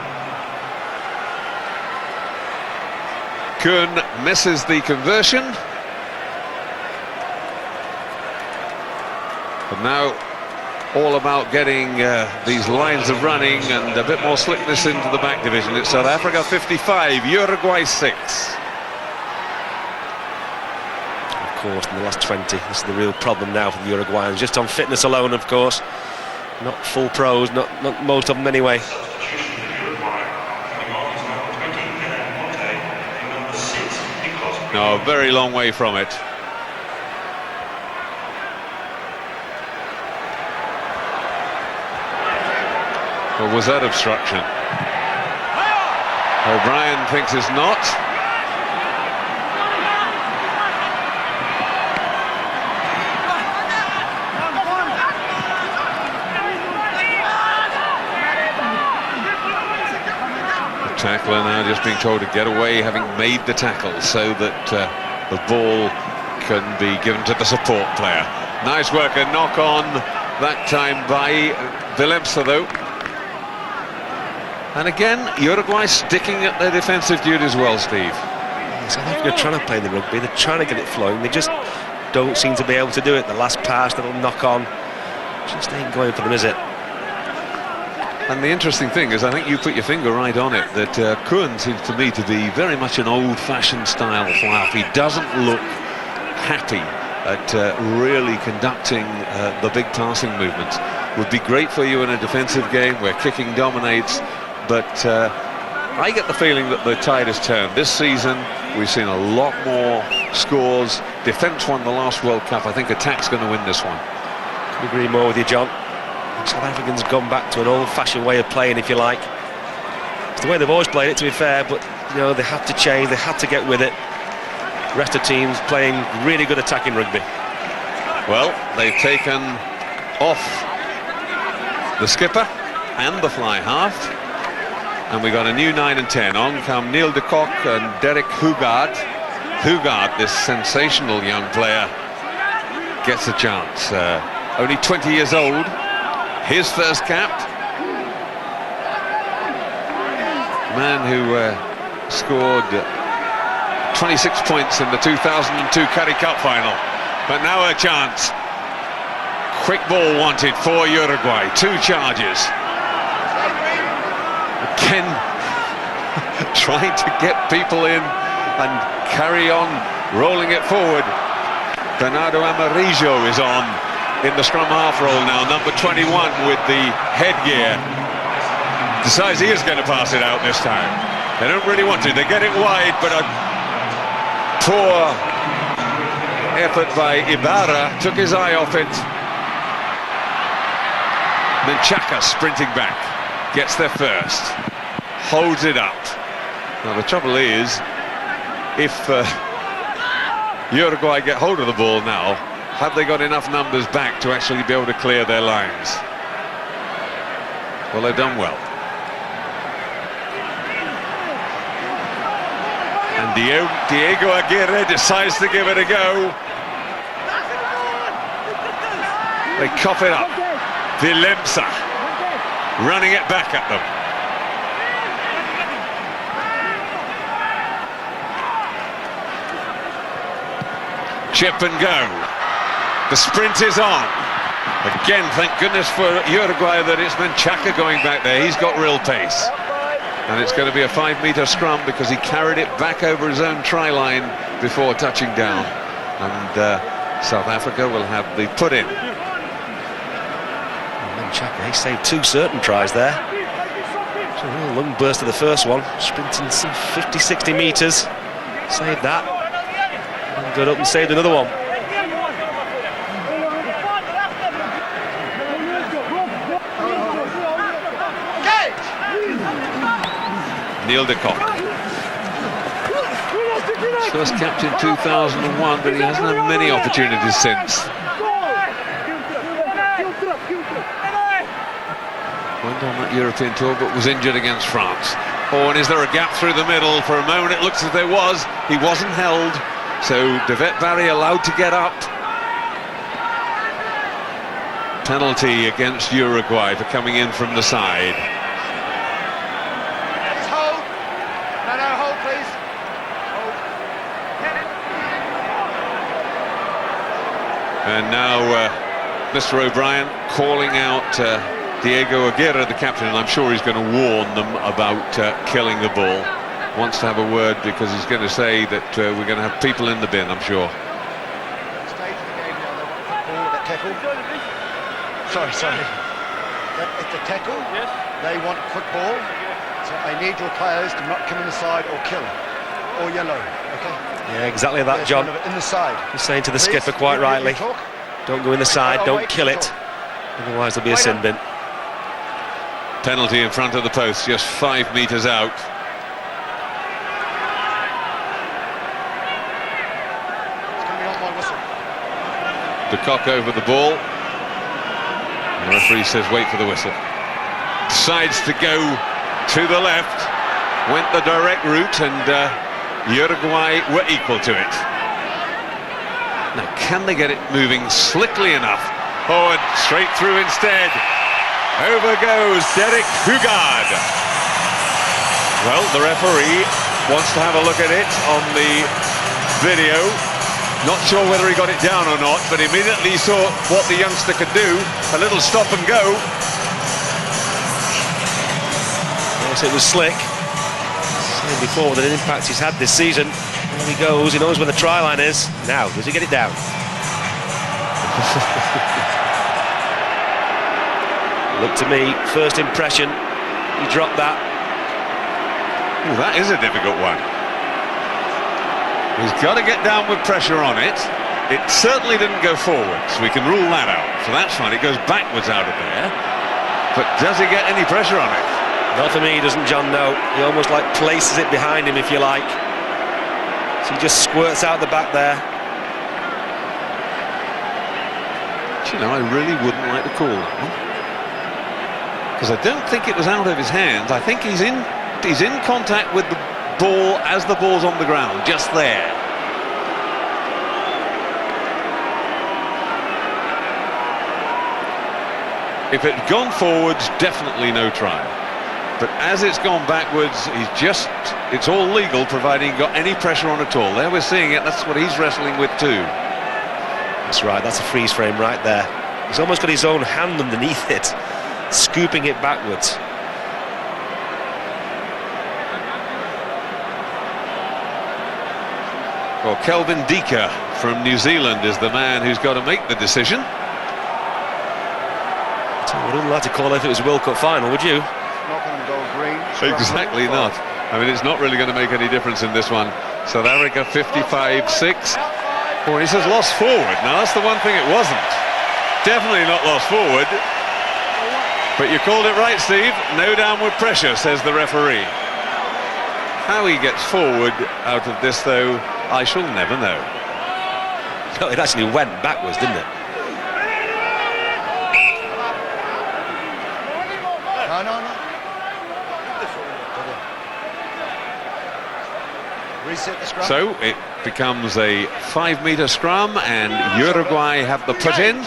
Kuhn misses the conversion. But now all about getting these lines of running and a bit more slickness into the back division. It's South Africa 55, Uruguay 6. Of course, in the last 20, this is the real problem now for the Uruguayans. Just on fitness alone, of course. Not full pros, not most of them anyway. No, a very long way from it. Or was that obstruction? O'Brien thinks it's not. The tackler now just being told to get away, having made the tackle, so that the ball can be given to the support player. Nice work, a knock on that time by Vilemsa though. And again, Uruguay sticking at their defensive duties well, Steve. South Africa are trying to play the rugby, they're trying to get it flowing, they just don't seem to be able to do it. The last pass, the little knock on, just ain't going for them, is it? And the interesting thing is, I think you put your finger right on it, that Kuhn seems to me to be very much an old-fashioned style fly-off. He doesn't look happy at really conducting the big passing movements. Would be great for you in a defensive game where kicking dominates, but I get the feeling that the tide has turned. This season, we've seen a lot more scores. Defence won the last World Cup. I think attack's going to win this one. Couldn't agree more with you, John. South Africans gone back to an old-fashioned way of playing, if you like. It's the way they've always played it, to be fair, but you know, they had to change, they had to get with it. The rest of teams playing really good attacking rugby. Well, they've taken off the skipper and the fly half, and we got a new 9 and 10. On come Neil de Kock and Derek Hugard. Hugard, this sensational young player, gets a chance. Only 20 years old. his first cap. Man who scored 26 points in the 2002 Currie Cup final. But now a chance. Quick ball wanted for Uruguay. 2 charges. Again, trying to get people in and carry on rolling it forward. Bernardo Amarillo is on in the scrum half role now, number 21 with the headgear. Decides he is going to pass it out this time. They don't really want to. They get it wide, but a poor effort by Ibarra took his eye off it. Then Chaka sprinting back, gets there first, holds it up. Now the trouble is, if Uruguay get hold of the ball now, have they got enough numbers back to actually be able to clear their lines? Well, they've done well. And Diego Aguirre decides to give it a go. They cough it up. Vilemsa running it back at them. Chip and go. The sprint is on. Again, thank goodness for Uruguay that it's Menchaca going back there. He's got real pace. And it's going to be a 5-metre scrum because he carried it back over his own try line before touching down. And South Africa will have the put-in. Menchaca, he saved 2 certain tries there. It's a real long burst of the first one, sprinting some 50-60 metres. Saved that. And got up and saved another one. Neil de Kock. First capped in 2001, but he hasn't had many opportunities since. Went on that European tour, but was injured against France. Oh, and is there a gap through the middle? For a moment it looks as there was. He wasn't held, so Devet Barry allowed to get up. Penalty against Uruguay for coming in from the side. And now Mr. O'Brien calling out Diego Aguirre, the captain, and I'm sure he's going to warn them about killing the ball. Wants to have a word because he's going to say that we're going to have people in the bin, I'm sure. Stage of the game now, they want football, that tackle. Sorry. It's a tackle. Yes. They want football. So I need your players to not come in the side or kill or yellow, okay? Yeah, exactly that, John. In the side. He's saying to the skipper quite rightly, don't go in the side, don't kill it, otherwise there'll be a sin bin. Penalty in front of the post, just 5 metres out. It's coming on my whistle. De Kock over the ball. The referee says wait for the whistle. Decides to go to the left, went the direct route, and Uruguay were equal to it. Now, can they get it moving slickly enough? Oh, and straight through instead. Over goes Derek Hugard. Well, the referee wants to have a look at it on the video. Not sure whether he got it down or not, but immediately saw what the youngster could do. A little stop and go. Yes, it was slick. Before with an impact he's had this season. There he goes, he knows where the try line is. Now, does he get it down? Look to me, first impression, he dropped that. Ooh, that is a difficult one. He's got to get down with pressure on it. It certainly didn't go forwards, we can rule that out. So that's fine, it goes backwards out of there. But does he get any pressure on it? Not for me, he doesn't, John, no. He almost like places it behind him, if you like. So he just squirts out the back there. You know, I really wouldn't like to call that one. Because I don't think it was out of his hands. I think he's in contact with the ball as the ball's on the ground, just there. If it had gone forwards, definitely no try. But as it's gone backwards, it's all legal, providing he got any pressure on at all. There we're seeing it, that's what he's wrestling with too. That's right, that's a freeze frame right there. He's almost got his own hand underneath it, scooping it backwards. Well, Kelvin Dika from New Zealand is the man who's got to make the decision. I wouldn't like to call it if it was a World Cup final, would you? Not going to go green. Exactly not. I mean, it's not really going to make any difference in this one. South Africa 55-6. Oh, he says lost forward. Now, that's the one thing it wasn't. Definitely not lost forward. But you called it right, Steve. No downward pressure, says the referee. How he gets forward out of this, though, I shall never know. No, it actually went backwards, didn't it? No. Reset the scrum. So it becomes a 5-metre scrum, and Uruguay have the put in.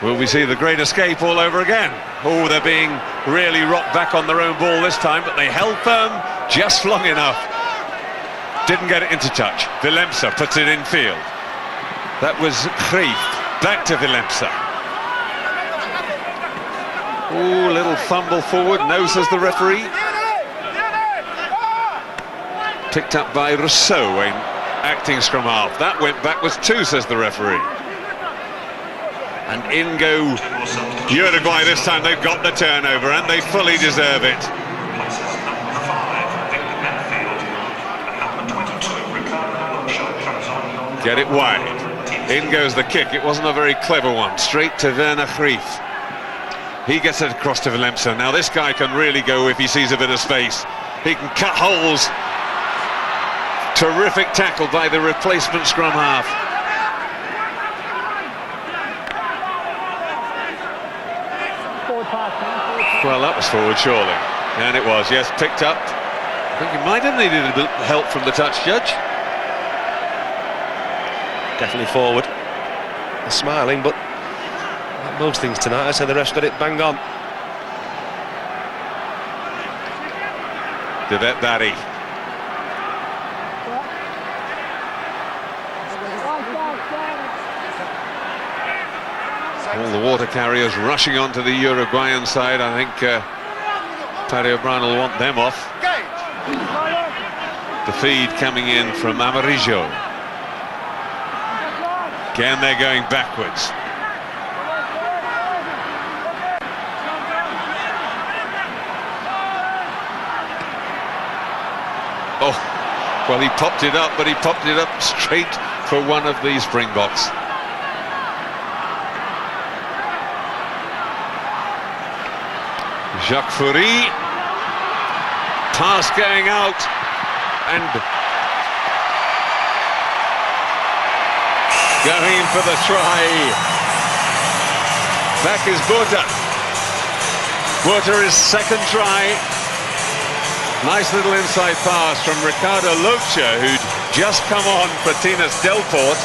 Will we see the great escape all over again? Oh, they're being really rocked back on their own ball this time, but they held firm just long enough. Didn't get it into touch. Willemse puts it in field. That was Greef. Back to Willemse. Oh, little fumble forward. No, says the referee. Picked up by Rousseau, an acting scrum half. That went backwards too, says the referee. And in go Uruguay this time. They've got the turnover and they fully deserve it. Get it wide. In goes the kick. It wasn't a very clever one. Straight to Werner Greef. He gets it across to Willemse. Now this guy can really go if he sees a bit of space. He can cut holes. Terrific tackle by the replacement scrum half. Well, that was forward, surely. And it was, yes, picked up. I think he might have needed a bit of help from the touch judge. Definitely forward. They're smiling, but like most things tonight, I say the ref's got it bang on. Divet Daddy. All the water carriers rushing onto the Uruguayan side. I think Paddy O'Brien will want them off. The feed coming in from Amarillo. Again, they're going backwards. Oh, well, he popped it up, but he popped it up straight for one of the Springboks. Jacques Fourie, pass going out, and going for the try. Back is Botha. Botha is second try. Nice little inside pass from Ricardo Locha, who'd just come on for Tinas Delport.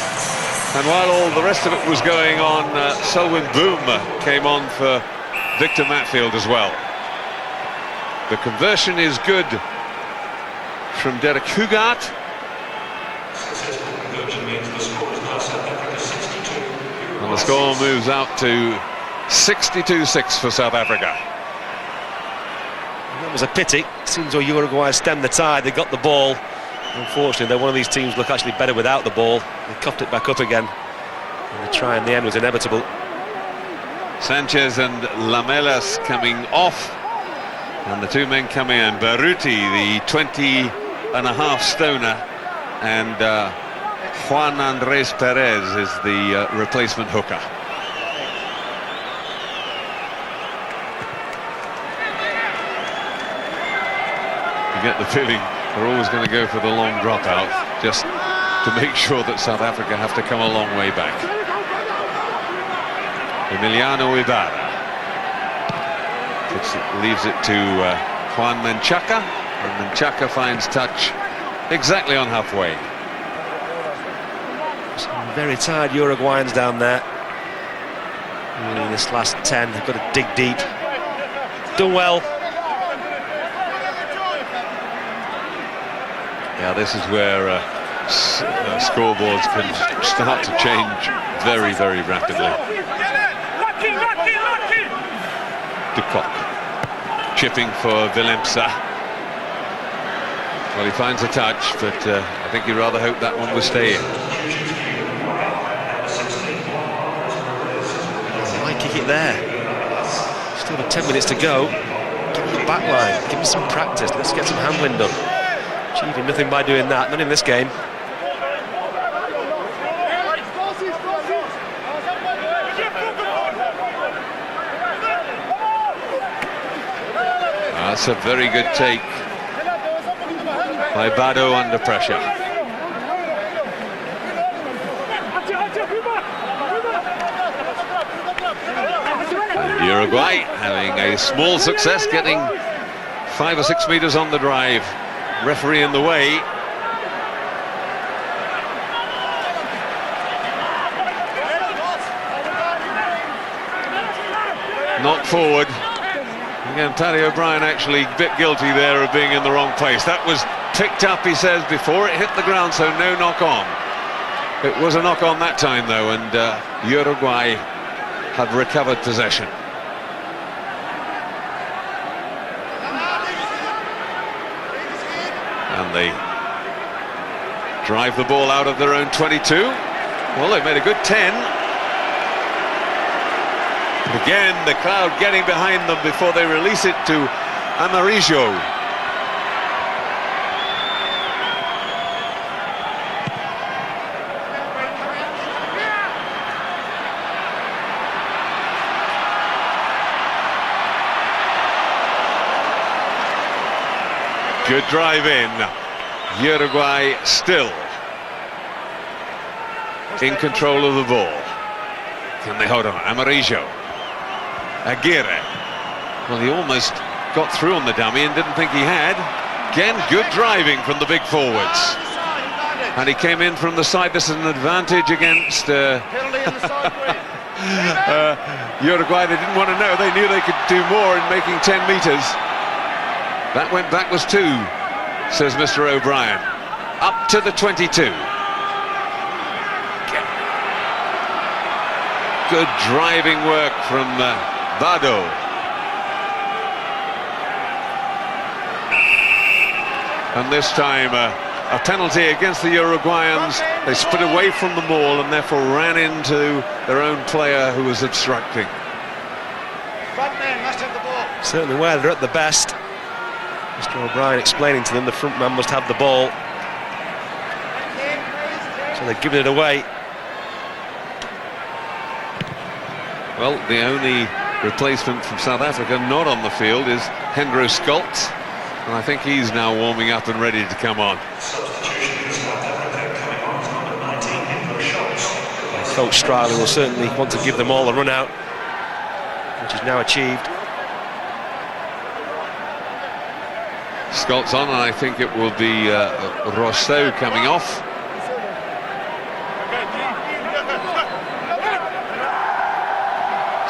And while all the rest of it was going on, Selwyn Boom came on for Victor Matfield as well. The conversion is good from Derek Hugaert. And the score moves out to 62-6 for South Africa. That was a pity. Seems though Uruguay stemmed the tide. They got the ball. Unfortunately, they're one of these teams look actually better without the ball. They coughed it back up again. And the try in the end was inevitable. Sanchez and Lamelas coming off. And the two men coming in. Baruti, the 20-and-a-half stoner, and Juan Andres Perez is the replacement hooker. You get the feeling they're always going to go for the long dropout, just to make sure that South Africa have to come a long way back. Emiliano Ibarra. Leaves it to Juan Menchaca, and Menchaca finds touch exactly on halfway. Some very tired Uruguayans down there. Really, this last 10, they've got to dig deep. Done well. Yeah, this is where scoreboards can start to change very, very rapidly. De Kock chipping for Willemse. Well, he finds a touch, but I think he'd rather hope that one will stay in. Might kick it there. Still got 10 minutes to go. Give him the back line, give him some practice, let's get some handling done. Achieving nothing by doing that, not in this game. That's a very good take by Bado under pressure. And Uruguay having a small success, getting 5 or 6 meters on the drive. Referee in the way. Knocked forward. Again, Paddy O'Brien actually a bit guilty there of being in the wrong place. That was picked up, he says, before it hit the ground, so no knock on. It was a knock on that time, though, and Uruguay had recovered possession. And they drive the ball out of their own 22. Well, they've made a good 10. Again, the crowd getting behind them before they release it to Amarillo. Good drive in. Uruguay still in control of the ball. Can they hold on? Amarillo. Aguirre. Well, he almost got through on the dummy and didn't think he had. Again, good driving from the big forwards. And he came in from the side. This is an advantage against Uruguay. They didn't want to know. They knew they could do more in making 10 meters. That went backwards too, says Mr. O'Brien. Up to the 22. Good driving work from Bado. And this time a penalty against the Uruguayans. They split away from the ball and therefore ran into their own player who was obstructing. Front man must have the ball. Certainly where they're at the best. Mr. O'Brien explaining to them the front man must have the ball. So they're giving it away. Well, the only replacement from South Africa not on the field is Hendro Scholt, and I think he's now warming up and ready to come on. Coach Striley will certainly want to give them all a run out, which is now achieved. Scolt's on, and I think it will be Rousseau coming off.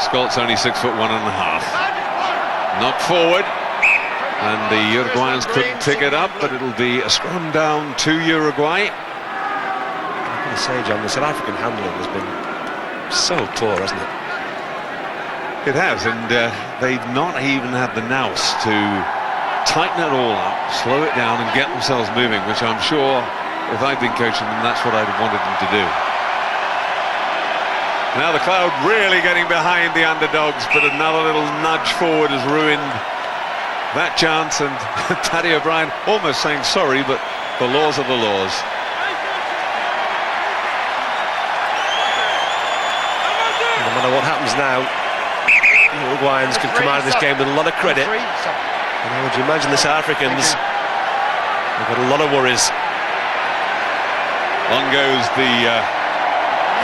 Scolt's only 6'1.5". Knocked forward, and the Uruguayans couldn't pick it up, but it'll be a scrum down to Uruguay. I'm going to say, John, the South African handling has been so poor, hasn't it? It has, and they've not even had the nous to tighten it all up, slow it down, and get themselves moving, which I'm sure, if I'd been coaching them, that's what I'd have wanted them to do. Now the crowd really getting behind the underdogs, but another little nudge forward has ruined that chance, and Paddy O'Brien almost saying sorry, but the laws are the laws. No matter what happens now, the Uruguayans can come out of this game with a lot of credit. And how would you imagine the South Africans? They've got a lot of worries. On goes the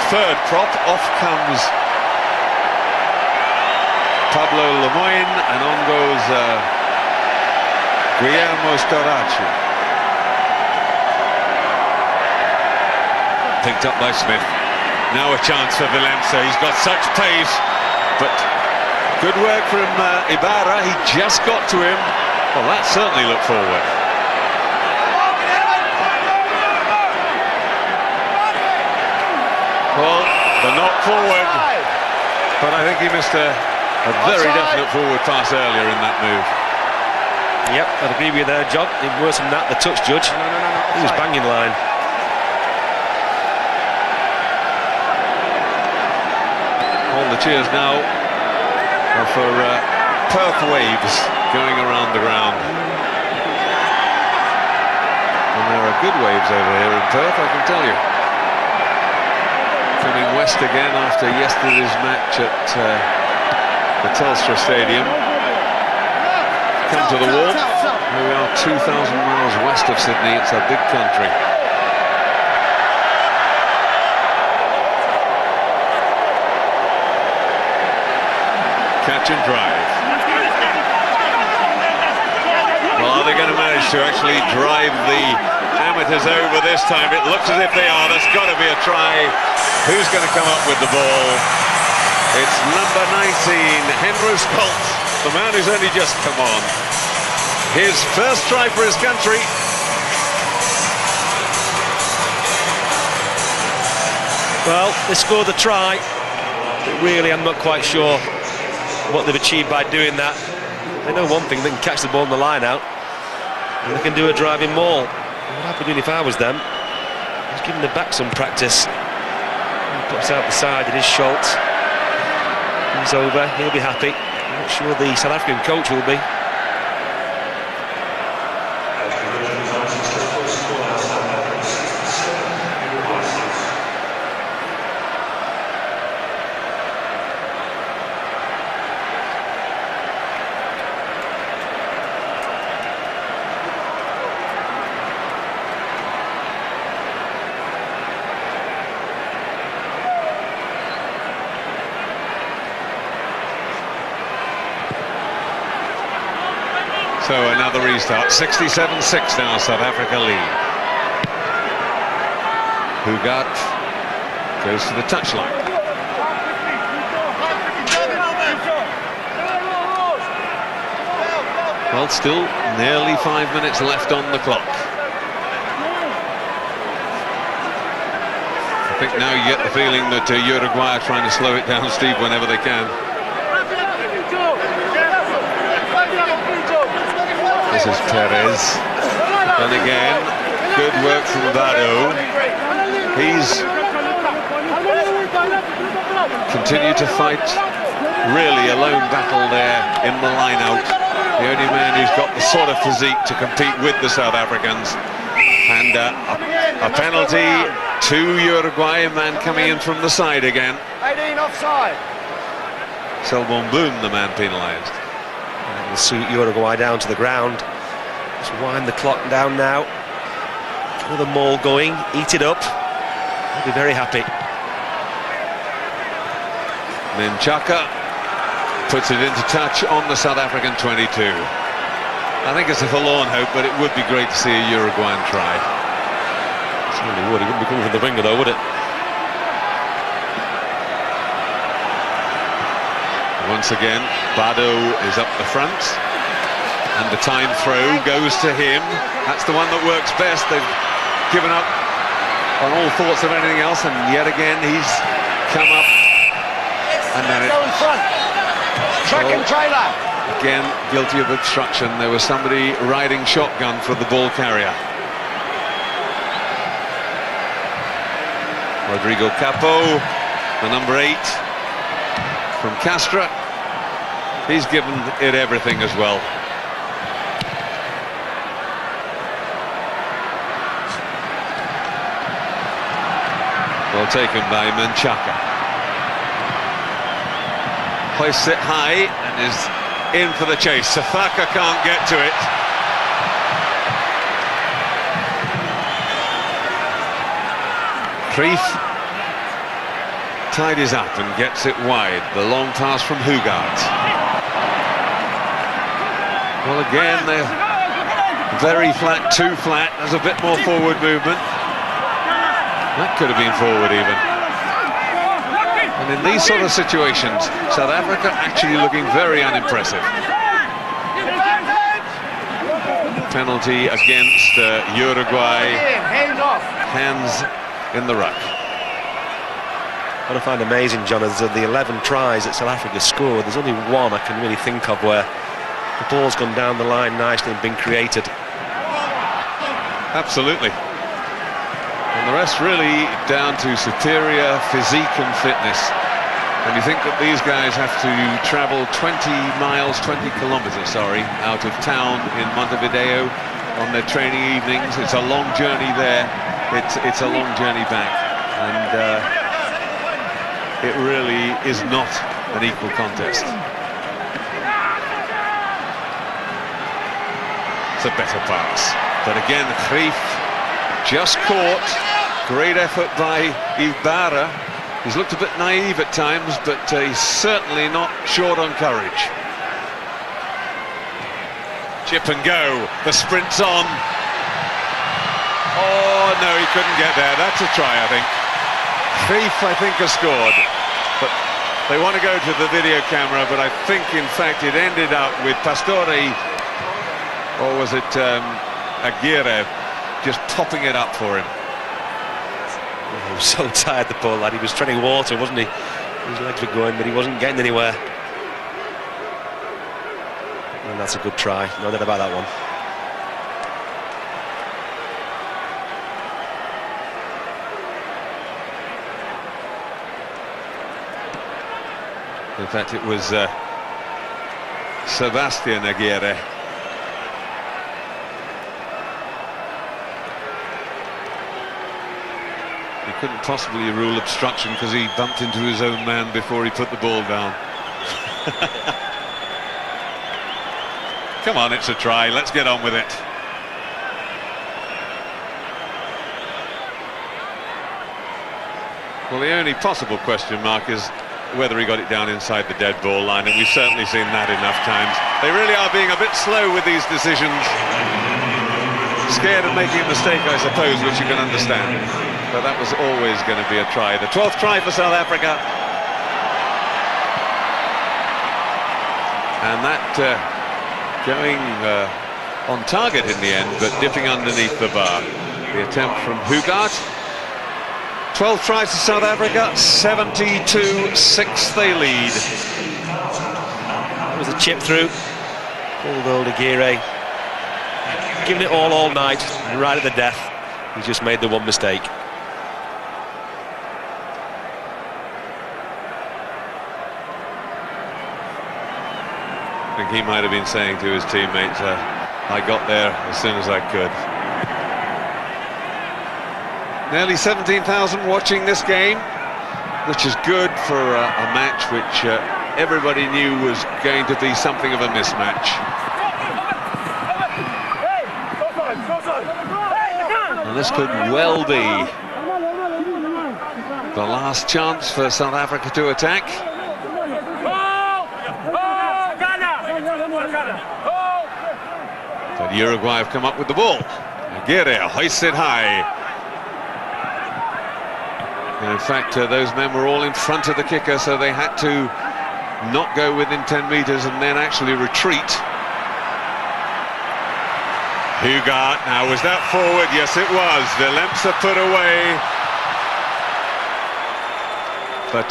third prop, off comes Pablo Lemoyne, and on goes Guillermo Storacci. Picked up by Smith. Now a chance for Willemse. He's got such pace. but good work from Ibarra. He just got to him. Well, that certainly looked forward. Well, the knock forward, but I think he missed a very definite forward pass earlier in that move. Yep, I'd agree with you there, John. Even worse than that, the touch judge. He was banging line. All the cheers now are for Perth waves going around the ground. And there are good waves over here in Perth, I can tell you. Coming west again after yesterday's match at the Telstra Stadium. Come to the warmth. Here we are 2,000 miles west of Sydney. It's a big country. Catch and drive. Well, are they going to manage to actually drive the amateurs over this time? It looks as if they are. There's got to be a try. Who's going to come up with the ball? It's number 19, Henry Spolt, the man who's only just come on. His first try for his country. Well, they scored the try, but really I'm not quite sure what they've achieved by doing that. They know one thing, they can catch the ball in the line out, and they can do a driving maul. What I'd be doing if I was them is giving the back some practice. He puts out the side, it is Schultz. He's over, he'll be happy. I'm not sure the South African coach will be. So another restart, 67-6 now, South Africa lead. Hugat goes to the touchline. Well, still nearly 5 minutes left on the clock. I think now you get the feeling that Uruguay are trying to slow it down, Steve, whenever they can. This is Perez. Then again, good work from Bado. He's continued to fight really a lone battle there in the line-out. The only man who's got the sort of physique to compete with the South Africans. And a penalty to Uruguay, a man coming in from the side again. 18 offside. Selbon Bloom, the man penalised. Will suit Uruguay down to the ground. Just wind the clock down now. With the maul going, eat it up. They'll be very happy. Menchaka puts it into touch on the South African 22. I think it's a forlorn hope, but it would be great to see a Uruguayan try. Certainly would. He wouldn't be coming from the ringer though, would it? Once again, Bado is up the front, and the time throw goes to him. That's the one that works best. They've given up on all thoughts of anything else, and yet again he's come up, and then Go in front. Track and trailer. Again, guilty of obstruction. There was somebody riding shotgun for the ball carrier. Rodrigo Capo, the number 8. From Castra, he's given it everything as well. Well taken by Menchaka. Hoists it high and is in for the chase. Safaka can't get to it. Kreef tidies up and gets it wide. The long pass from Hugat. Well, again, they're very flat, too flat. There's a bit more forward movement. That could have been forward even. And And in these sort of situations, South Africa actually looking very unimpressive. Penalty against Uruguay. Hands in the ruck. What I find amazing, John, is of the 11 tries that South Africa scored, there's only one I can really think of where the ball's gone down the line nicely and been created. Absolutely. And the rest really down to superior physique and fitness. And you think that these guys have to travel 20 kilometers, out of town in Montevideo on their training evenings. It's a long journey there. It's a long journey back. And it really is not an equal contest. It's a better pass. But again, Greif just caught. Great effort by Ibarra. He's looked a bit naive at times, but he's certainly not short on courage. Chip and go. The sprint's on. Oh, no, he couldn't get there. That's a try, I think. Greif, I think, has scored. But they want to go to the video camera, but I think, in fact, it ended up with Pastore, or was it Aguirre, just popping it up for him. He was so tired, the poor lad. He was treading water, wasn't he? His legs were going, but he wasn't getting anywhere. And that's a good try. No doubt about that one. In fact, it was Sebastian Aguirre. He couldn't possibly rule obstruction because he bumped into his own man before he put the ball down. Come on, it's a try. Let's get on with it. Well, the only possible question mark is whether he got it down inside the dead ball line, and we've certainly seen that enough times. They really are being a bit slow with these decisions. Scared of making a mistake, I suppose, which you can understand. But that was always going to be a try. The 12th try for South Africa. And that going on target in the end, but dipping underneath the bar. The attempt from Hugart. 12 tries to South Africa, 72-6 they lead. That was a chip through. Pulled old Aguirre. Giving it all night, right at the death. He just made the one mistake. I think he might have been saying to his teammates, I got there as soon as I could. Nearly 17,000 watching this game, which is good for a match which everybody knew was going to be something of a mismatch. And this could well be the last chance for South Africa to attack. But Uruguay have come up with the ball. Aguirre hoists it high. And in fact, those men were all in front of the kicker, so they had to not go within 10 metres and then actually retreat. Hugart, now was that forward? Yes, it was. Willemse put away. But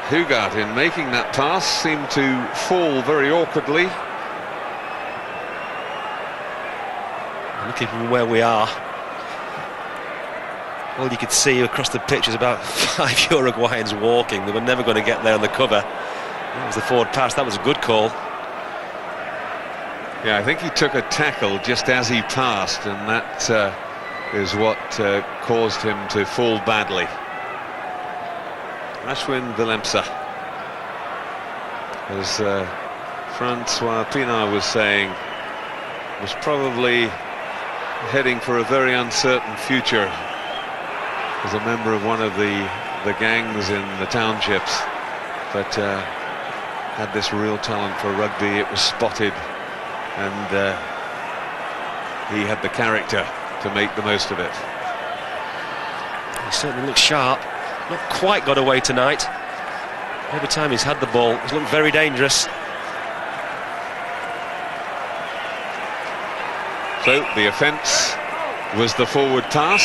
Hugart, in making that pass, seemed to fall very awkwardly. Looking from where we are, all you could see across the pitch is about 5 Uruguayans walking. They were never going to get there on the cover. That was the forward pass. That was a good call. Yeah, I think he took a tackle just as he passed, and that is what caused him to fall badly. Ashwin Willemse, as Francois Pienaar was saying, was probably heading for a very uncertain future as a member of one of the gangs in the townships, but had this real talent for rugby. It was spotted, and he had the character to make the most of it. He certainly looks sharp. not quite got away tonight. Every time he's had the ball, he's looked very dangerous. So the offence was the forward pass,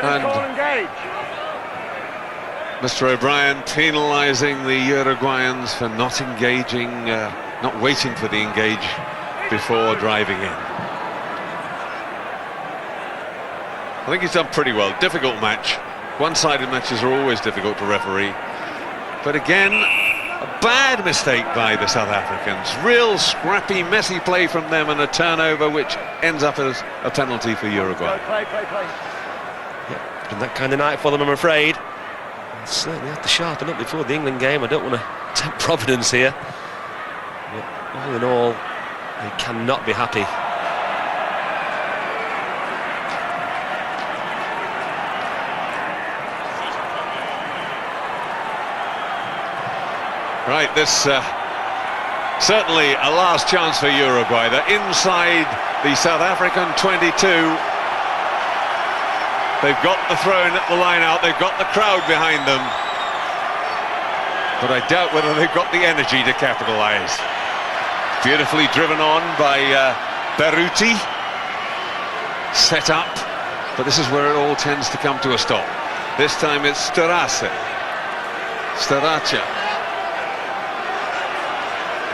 and Mr. O'Brien penalising the Uruguayans for not engaging, not waiting for the engage before driving in. I think he's done pretty well. Difficult match. One-sided matches are always difficult to referee. But again, a bad mistake by the South Africans. Real scrappy, messy play from them and a turnover which ends up as a penalty for Uruguay. Yep, been that kind of night for them, I'm afraid. They'll certainly have to sharpen up before the England game. I don't want to tempt Providence here. But all in all, they cannot be happy. Right, this certainly a last chance for Uruguay. They're inside the South African 22. They've got the throw-in at the line out, they've got the crowd behind them. But I doubt whether they've got the energy to capitalise. Beautifully driven on by Berruti. Set up, but this is where it all tends to come to a stop. This time it's Starace.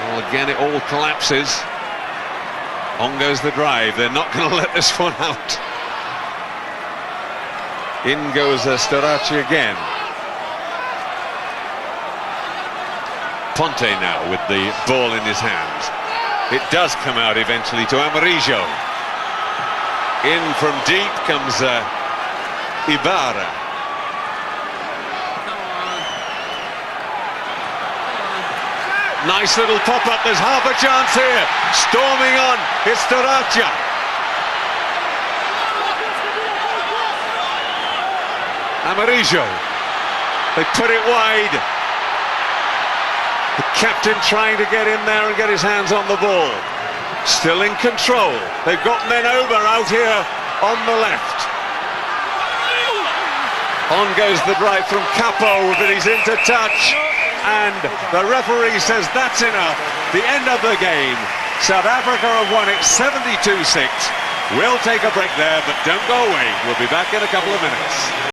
Well, again, it all collapses. On goes the drive. They're not going to let this one out. In goes Starace again. Ponte now with the ball in his hands. It does come out eventually to Amarillo. In from deep comes Ibarra. Nice little pop-up, there's half a chance here. Storming on, it's Starace. Amarillo. They put it wide. The captain trying to get in there and get his hands on the ball. Still in control. They've got men over out here on the left. On goes the drive from Capo, but he's into touch. And the referee says that's enough. The end of the game. South Africa have won it 72-6. We'll take a break there, but don't go away. We'll be back in a couple of minutes.